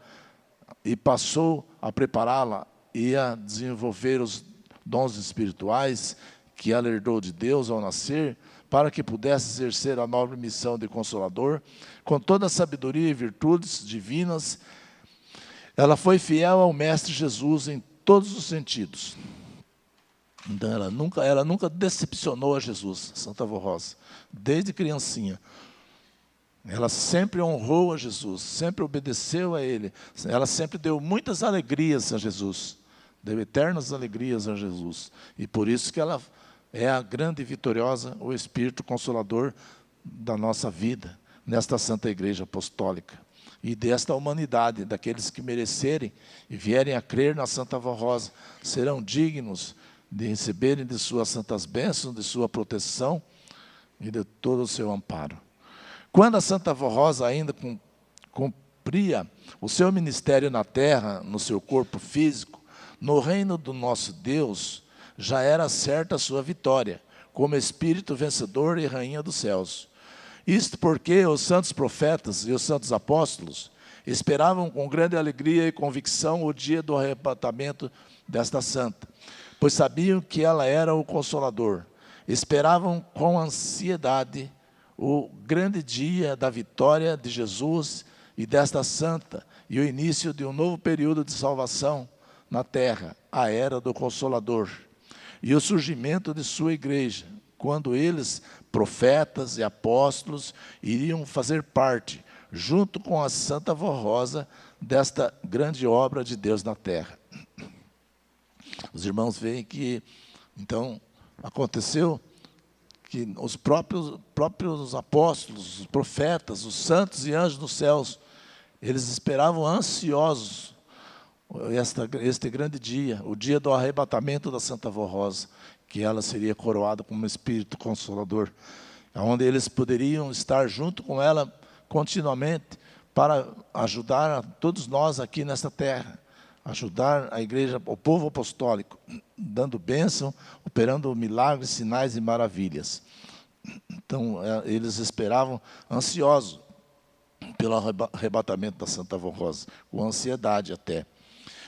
e passou a prepará-la e a desenvolver os dons espirituais que ela herdou de Deus ao nascer, para que pudesse exercer a nobre missão de Consolador, com toda a sabedoria e virtudes divinas, ela foi fiel ao Mestre Jesus em todos os sentidos. Então, ela nunca decepcionou a Jesus, Santa Avó Rosa, desde criancinha. Ela sempre honrou a Jesus, sempre obedeceu a Ele, ela sempre deu muitas alegrias a Jesus, deu eternas alegrias a Jesus, e por isso que ela é a grande e vitoriosa, o Espírito Consolador da nossa vida, nesta Santa Igreja Apostólica, e desta humanidade, daqueles que merecerem e vierem a crer na Santa Avó Rosa, serão dignos de receberem de suas santas bênçãos, de sua proteção e de todo o seu amparo. Quando a Santa Avó Rosa ainda cumpria o seu ministério na terra, no seu corpo físico, no reino do nosso Deus, já era certa a sua vitória, como Espírito vencedor e Rainha dos céus. Isto porque os santos profetas e os santos apóstolos esperavam com grande alegria e convicção o dia do arrebatamento desta santa, pois sabiam que ela era o Consolador. Esperavam com ansiedade o grande dia da vitória de Jesus e desta santa, e o início de um novo período de salvação na terra, a era do Consolador, e o surgimento de sua igreja, quando eles, profetas e apóstolos, iriam fazer parte, junto com a Santa Avó Rosa, desta grande obra de Deus na terra. Os irmãos veem que, então, aconteceu que os próprios apóstolos, os profetas, os santos e anjos dos céus, eles esperavam ansiosos este grande dia, o dia do arrebatamento da Santa Avó Rosa, que ela seria coroada como Espírito Consolador, onde eles poderiam estar junto com ela continuamente para ajudar a todos nós aqui nesta terra, ajudar a igreja, o povo apostólico, dando bênção, operando milagres, sinais e maravilhas. Então, eles esperavam ansiosos pelo arrebatamento da Santa Avó Rosa, com ansiedade até.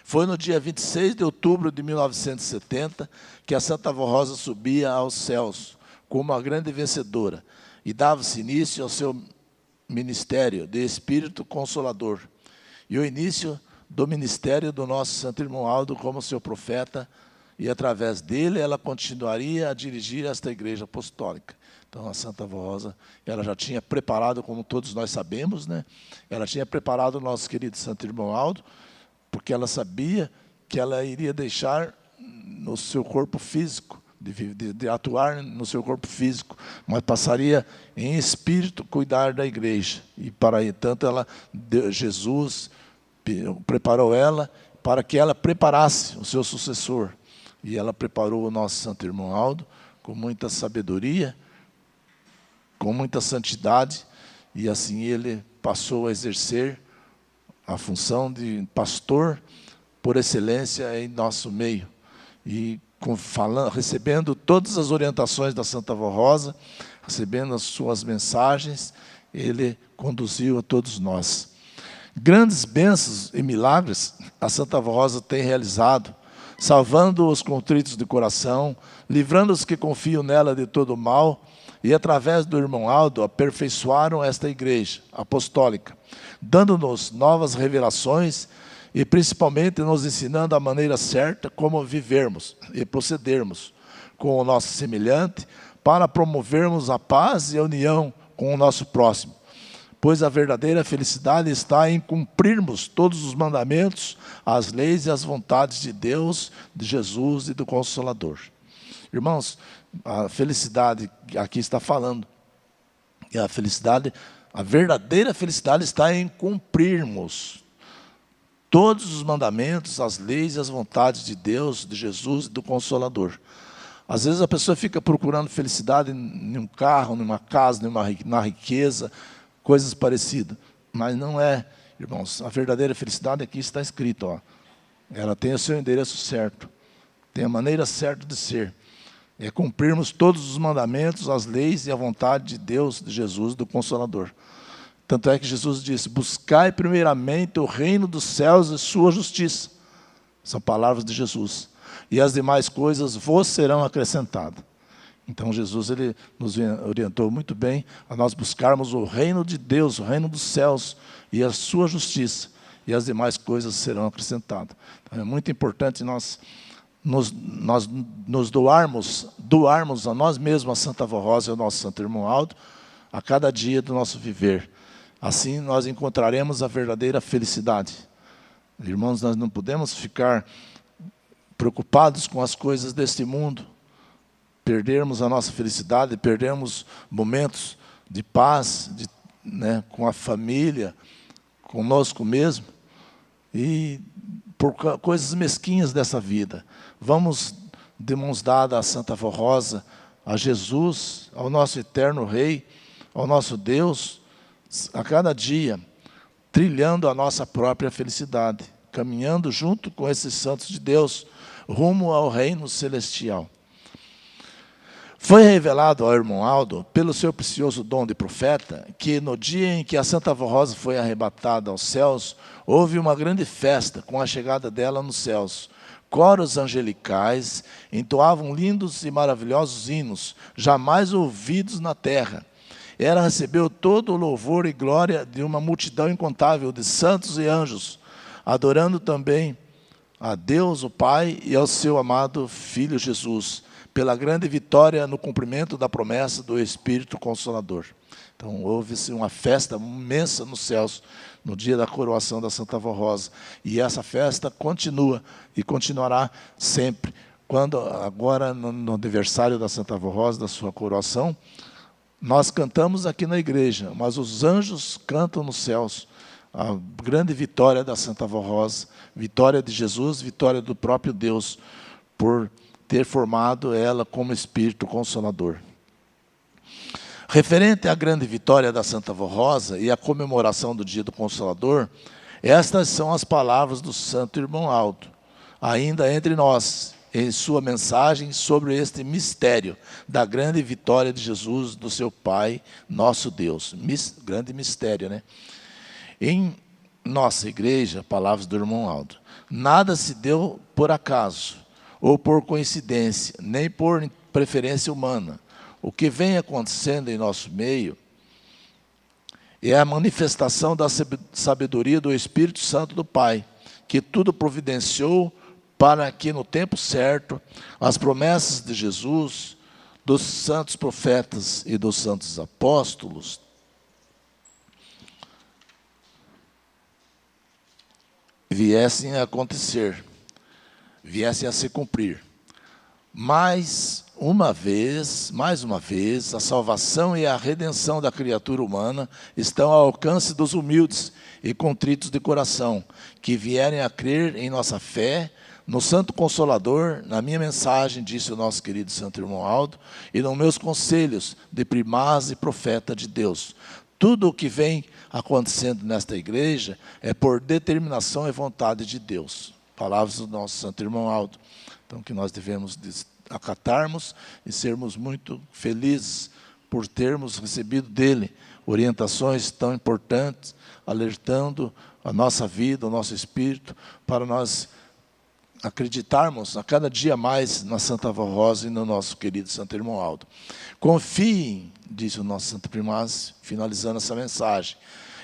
Foi no dia 26 de outubro de 1970 que a Santa Avó Rosa subia aos céus como a grande vencedora e dava-se início ao seu ministério de Espírito Consolador e o início do ministério do nosso Santo Irmão Aldo como seu profeta, e através dele ela continuaria a dirigir esta igreja apostólica. Então a Santa Avó Rosa, ela já tinha preparado, como todos nós sabemos, né? Ela tinha preparado o nosso querido Santo Irmão Aldo, porque ela sabia que ela iria deixar no seu corpo físico, de atuar no seu corpo físico, mas passaria em espírito cuidar da igreja. E para tanto Jesus preparou ela para que ela preparasse o seu sucessor. E ela preparou o nosso Santo Irmão Aldo com muita sabedoria, com muita santidade, e assim ele passou a exercer a função de pastor por excelência em nosso meio. E recebendo todas as orientações da Santa Avó Rosa, recebendo as suas mensagens, ele conduziu a todos nós. Grandes bênçãos e milagres a Santa Avó Rosa tem realizado, salvando os contritos de coração, livrando os que confiam nela de todo mal, e através do irmão Aldo aperfeiçoaram esta igreja apostólica, dando-nos novas revelações e principalmente nos ensinando a maneira certa como vivermos e procedermos com o nosso semelhante para promovermos a paz e a união com o nosso próximo. Pois a verdadeira felicidade está em cumprirmos todos os mandamentos, as leis e as vontades de Deus, de Jesus e do Consolador. Irmãos, a felicidade aqui está falando, e a verdadeira felicidade está em cumprirmos todos os mandamentos, as leis e as vontades de Deus, de Jesus e do Consolador. Às vezes a pessoa fica procurando felicidade em um carro, numa casa, na riqueza, coisas parecidas. Mas não é, irmãos. A verdadeira felicidade aqui está escrito, ó. Ela tem o seu endereço certo, tem a maneira certa de ser. É cumprirmos todos os mandamentos, as leis e a vontade de Deus, de Jesus, do Consolador. Tanto é que Jesus disse: buscai primeiramente o reino dos céus e sua justiça. São palavras de Jesus. E as demais coisas vos serão acrescentadas. Então Jesus ele nos orientou muito bem a nós buscarmos o reino de Deus, o reino dos céus e a sua justiça. E as demais coisas serão acrescentadas. Então é muito importante nós doarmos a nós mesmos, a Santa Avó Rosa e ao nosso Santo Irmão Aldo, a cada dia do nosso viver. Assim nós encontraremos a verdadeira felicidade. Irmãos, nós não podemos ficar preocupados com as coisas deste mundo, perdermos a nossa felicidade, perdermos momentos de paz, com a família, conosco mesmo, e por coisas mesquinhas dessa vida. Vamos de mãos dadas à Santa Avó Rosa, a Jesus, ao nosso eterno Rei, ao nosso Deus, a cada dia, trilhando a nossa própria felicidade, caminhando junto com esses santos de Deus, rumo ao reino celestial. Foi revelado ao irmão Aldo, pelo seu precioso dom de profeta, que no dia em que a Santa Avó Rosa foi arrebatada aos céus, houve uma grande festa com a chegada dela nos céus. Coros angelicais entoavam lindos e maravilhosos hinos, jamais ouvidos na terra. Ela recebeu todo o louvor e glória de uma multidão incontável de santos e anjos, adorando também a Deus, o Pai, e ao seu amado Filho Jesus, pela grande vitória no cumprimento da promessa do Espírito Consolador. Então, houve-se uma festa imensa nos céus, no dia da coroação da Santa Avó Rosa. E essa festa continua e continuará sempre. Quando, agora, no aniversário da Santa Avó Rosa, da sua coroação, nós cantamos aqui na igreja, mas os anjos cantam nos céus. A grande vitória da Santa Avó Rosa, vitória de Jesus, vitória do próprio Deus, por ter formado ela como Espírito Consolador. Referente à grande vitória da Santa Avó Rosa e à comemoração do Dia do Consolador, estas são as palavras do Santo Irmão Aldo, ainda entre nós, em sua mensagem sobre este mistério da grande vitória de Jesus, do seu Pai, nosso Deus. Grande mistério, né? Em nossa igreja, palavras do irmão Aldo, nada se deu por acaso, ou por coincidência, nem por preferência humana. O que vem acontecendo em nosso meio é a manifestação da sabedoria do Espírito Santo do Pai, que tudo providenciou para que, no tempo certo, as promessas de Jesus, dos santos profetas e dos santos apóstolos, viessem a acontecer, viessem a se cumprir. Mais uma vez, a salvação e a redenção da criatura humana estão ao alcance dos humildes e contritos de coração, que vierem a crer em nossa fé, no Santo Consolador, na minha mensagem, disse o nosso querido Santo Irmão Aldo, e nos meus conselhos de primaz e profeta de Deus. Tudo o que vem acontecendo nesta igreja é por determinação e vontade de Deus. Palavras do nosso Santo Irmão Aldo. Então, que nós devemos acatarmos e sermos muito felizes por termos recebido dele orientações tão importantes, alertando a nossa vida, o nosso espírito, para nós acreditarmos a cada dia mais na Santa Avó Rosa e no nosso querido Santo Irmão Aldo. Confiem, disse o nosso Santo Primaz, finalizando essa mensagem,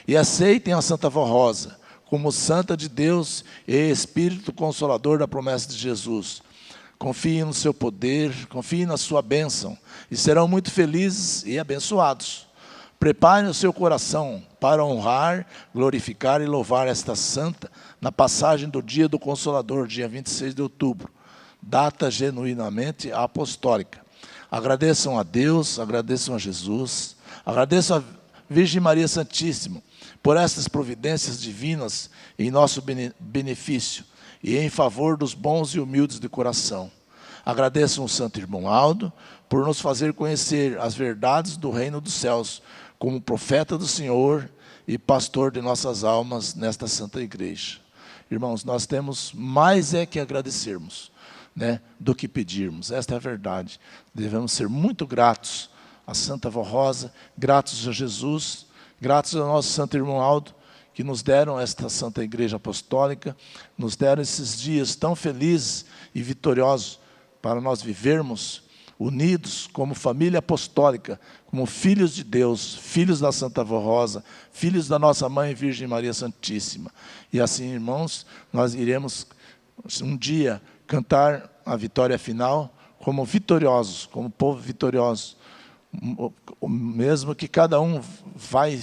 e aceitem a Santa Avó Rosa como Santa de Deus e Espírito Consolador da promessa de Jesus. Confiem no seu poder, confiem na sua bênção, e serão muito felizes e abençoados. Preparem o seu coração para honrar, glorificar e louvar esta santa na passagem do dia do Consolador, dia 26 de outubro, data genuinamente apostólica. Agradeçam a Deus, agradeçam a Jesus, agradeçam a Virgem Maria Santíssima, por estas providências divinas em nosso benefício e em favor dos bons e humildes de coração. Agradeço ao Santo Irmão Aldo por nos fazer conhecer as verdades do reino dos céus, como profeta do Senhor e pastor de nossas almas nesta Santa Igreja. Irmãos, nós temos mais que agradecermos, né, do que pedirmos. Esta é a verdade. Devemos ser muito gratos a Santa Vó Rosa, gratos a Jesus, gratos ao nosso Santo Irmão Aldo, que nos deram esta Santa Igreja Apostólica, nos deram esses dias tão felizes e vitoriosos para nós vivermos unidos como família apostólica, como filhos de Deus, filhos da Santa Vó Rosa, filhos da nossa Mãe Virgem Maria Santíssima. E assim, irmãos, nós iremos um dia cantar a vitória final como vitoriosos, como povo vitorioso. Mesmo que cada um vai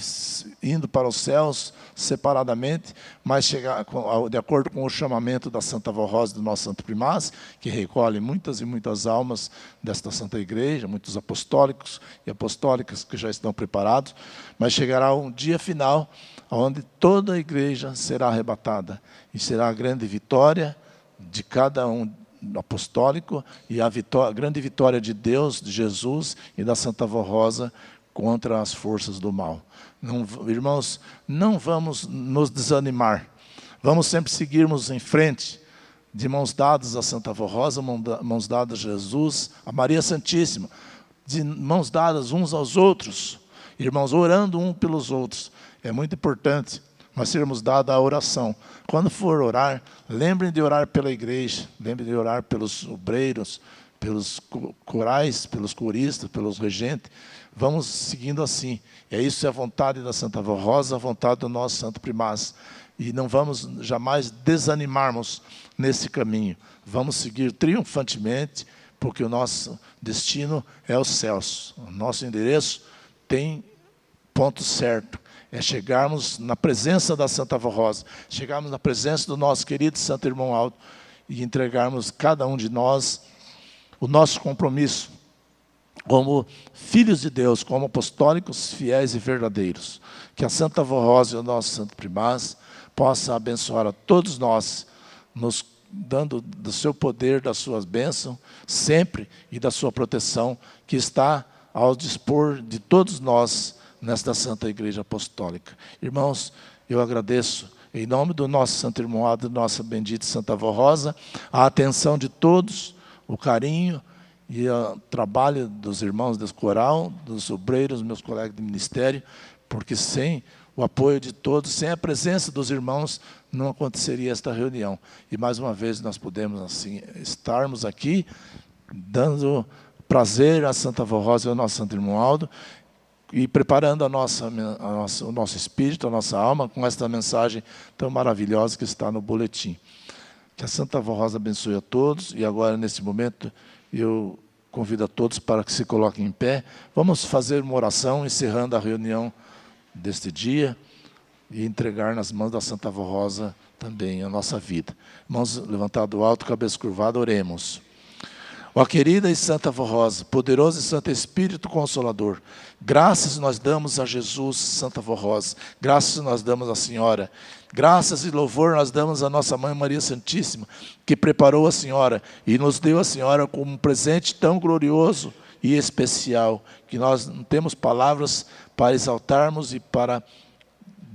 indo para os céus separadamente, mas chegar de acordo com o chamamento da Santa Vó Rosa do nosso Santo Primaz, que recolhe muitas e muitas almas desta Santa Igreja, muitos apostólicos e apostólicas que já estão preparados, mas chegará um dia final, onde toda a igreja será arrebatada, e será a grande vitória de cada um apostólico e a grande vitória de Deus, de Jesus e da Santa Vó Rosa contra as forças do mal. Não, irmãos, não vamos nos desanimar. Vamos sempre seguirmos em frente, de mãos dadas a Santa Vó Rosa, mãos dadas a Jesus, a Maria Santíssima, de mãos dadas uns aos outros, irmãos, orando uns pelos outros. É muito importante nós sermos dados a oração. Quando for orar, lembrem de orar pela igreja, lembrem de orar pelos obreiros, pelos corais, pelos coristas, pelos regentes. Vamos seguindo assim. E isso é a vontade da Santa Vó Rosa, a vontade do nosso Santo Primaz. E não vamos jamais desanimarmos nesse caminho. Vamos seguir triunfantemente, porque o nosso destino é os céus. O nosso endereço tem ponto certo. É chegarmos na presença da Santa Vó Rosa, chegarmos na presença do nosso querido Santo Irmão Aldo e entregarmos cada um de nós o nosso compromisso como filhos de Deus, como apostólicos, fiéis e verdadeiros. Que a Santa Vó Rosa e o nosso Santo Primaz possa abençoar a todos nós, nos dando do seu poder, das suas bênçãos, sempre, e da sua proteção, que está ao dispor de todos nós, nesta Santa Igreja Apostólica. Irmãos, eu agradeço, em nome do nosso Santo Irmão Aldo, nossa bendita Santa Vó Rosa, a atenção de todos, o carinho e o trabalho dos irmãos desse coral, dos obreiros, meus colegas de ministério, porque sem o apoio de todos, sem a presença dos irmãos, não aconteceria esta reunião. E mais uma vez nós podemos assim estarmos aqui, dando prazer à Santa Vó Rosa e ao nosso Santo Irmão Aldo, e preparando o nosso espírito, a nossa alma, com esta mensagem tão maravilhosa que está no boletim. Que a Santa Vó Rosa abençoe a todos. E agora, nesse momento, eu convido a todos para que se coloquem em pé. Vamos fazer uma oração, encerrando a reunião deste dia, e entregar nas mãos da Santa Vó Rosa também a nossa vida. Mãos levantadas alto, cabeça curvada, oremos. Ó querida e Santa Vó Rosa, poderoso e Santo Espírito Consolador, graças nós damos a Jesus, Santa Vó Rosa, graças nós damos à Senhora, graças e louvor nós damos à nossa Mãe Maria Santíssima, que preparou a Senhora e nos deu a Senhora como um presente tão glorioso e especial, que nós não temos palavras para exaltarmos e para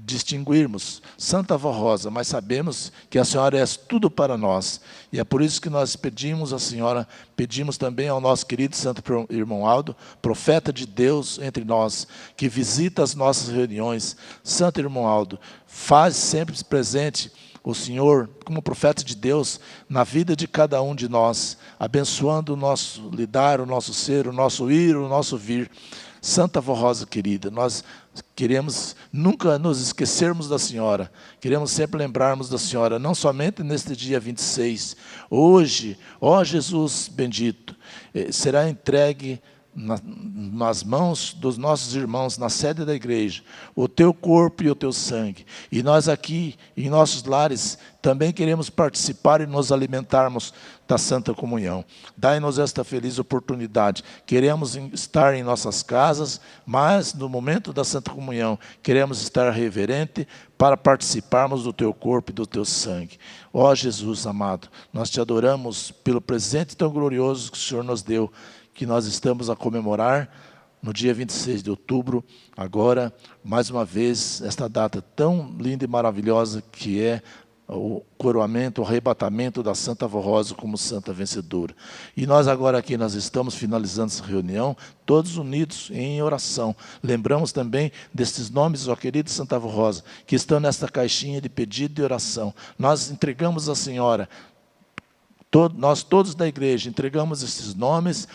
distinguirmos Santa Vó Rosa, mas sabemos que a Senhora é tudo para nós. E é por isso que nós pedimos à Senhora, pedimos também ao nosso querido Santo Irmão Aldo, profeta de Deus entre nós, que visita as nossas reuniões. Santo Irmão Aldo, faz sempre presente o Senhor, como profeta de Deus, na vida de cada um de nós, abençoando o nosso lidar, o nosso ser, o nosso ir, o nosso vir. Santa Vó Rosa querida, nós queremos nunca nos esquecermos da Senhora, queremos sempre lembrarmos da Senhora, não somente neste dia 26, hoje, ó Jesus bendito, será entregue nas mãos dos nossos irmãos, na sede da igreja, o teu corpo e o teu sangue. E nós aqui, em nossos lares, também queremos participar e nos alimentarmos da Santa Comunhão. Dai-nos esta feliz oportunidade. Queremos estar em nossas casas, mas no momento da Santa Comunhão, queremos estar reverente para participarmos do teu corpo e do teu sangue. Ó Jesus amado, nós te adoramos pelo presente tão glorioso que o Senhor nos deu, que nós estamos a comemorar no dia 26 de outubro, agora, mais uma vez, esta data tão linda e maravilhosa que é o coroamento, o arrebatamento da Santa Avó Rosa como Santa Vencedora. E nós agora aqui, nós estamos finalizando essa reunião, todos unidos em oração. Lembramos também destes nomes, ó querida Santa Avó Rosa, que estão nesta caixinha de pedido de oração. Nós entregamos à Senhora, nós todos da igreja, entregamos esses nomes,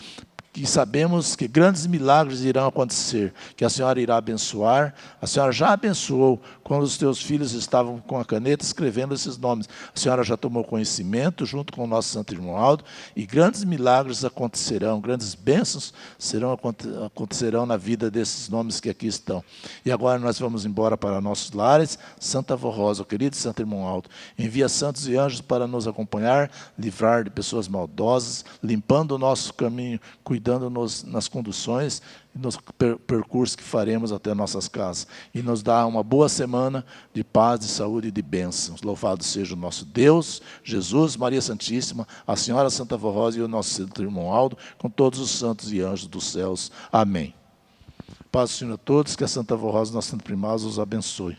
que sabemos que grandes milagres irão acontecer, que a Senhora irá abençoar. A Senhora já abençoou quando os teus filhos estavam com a caneta escrevendo esses nomes. A Senhora já tomou conhecimento junto com o nosso Santo Irmão Aldo, e grandes milagres acontecerão, grandes bênçãos acontecerão na vida desses nomes que aqui estão. E agora nós vamos embora para nossos lares. Santa Avó Rosa, querido Santo Irmão Aldo, envia santos e anjos para nos acompanhar, livrar de pessoas maldosas, limpando o nosso caminho, cuidando-nos nas conduções e nos percursos que faremos até nossas casas. E nos dá uma boa semana de paz, de saúde e de bênçãos. Louvado seja o nosso Deus, Jesus, Maria Santíssima, a Senhora Santa Avó Rosa e o nosso Santo Irmão Aldo, com todos os santos e anjos dos céus. Amém. Paz do Senhor a todos, que a Santa Avó Rosa, nossa Santa Primaz, os abençoe.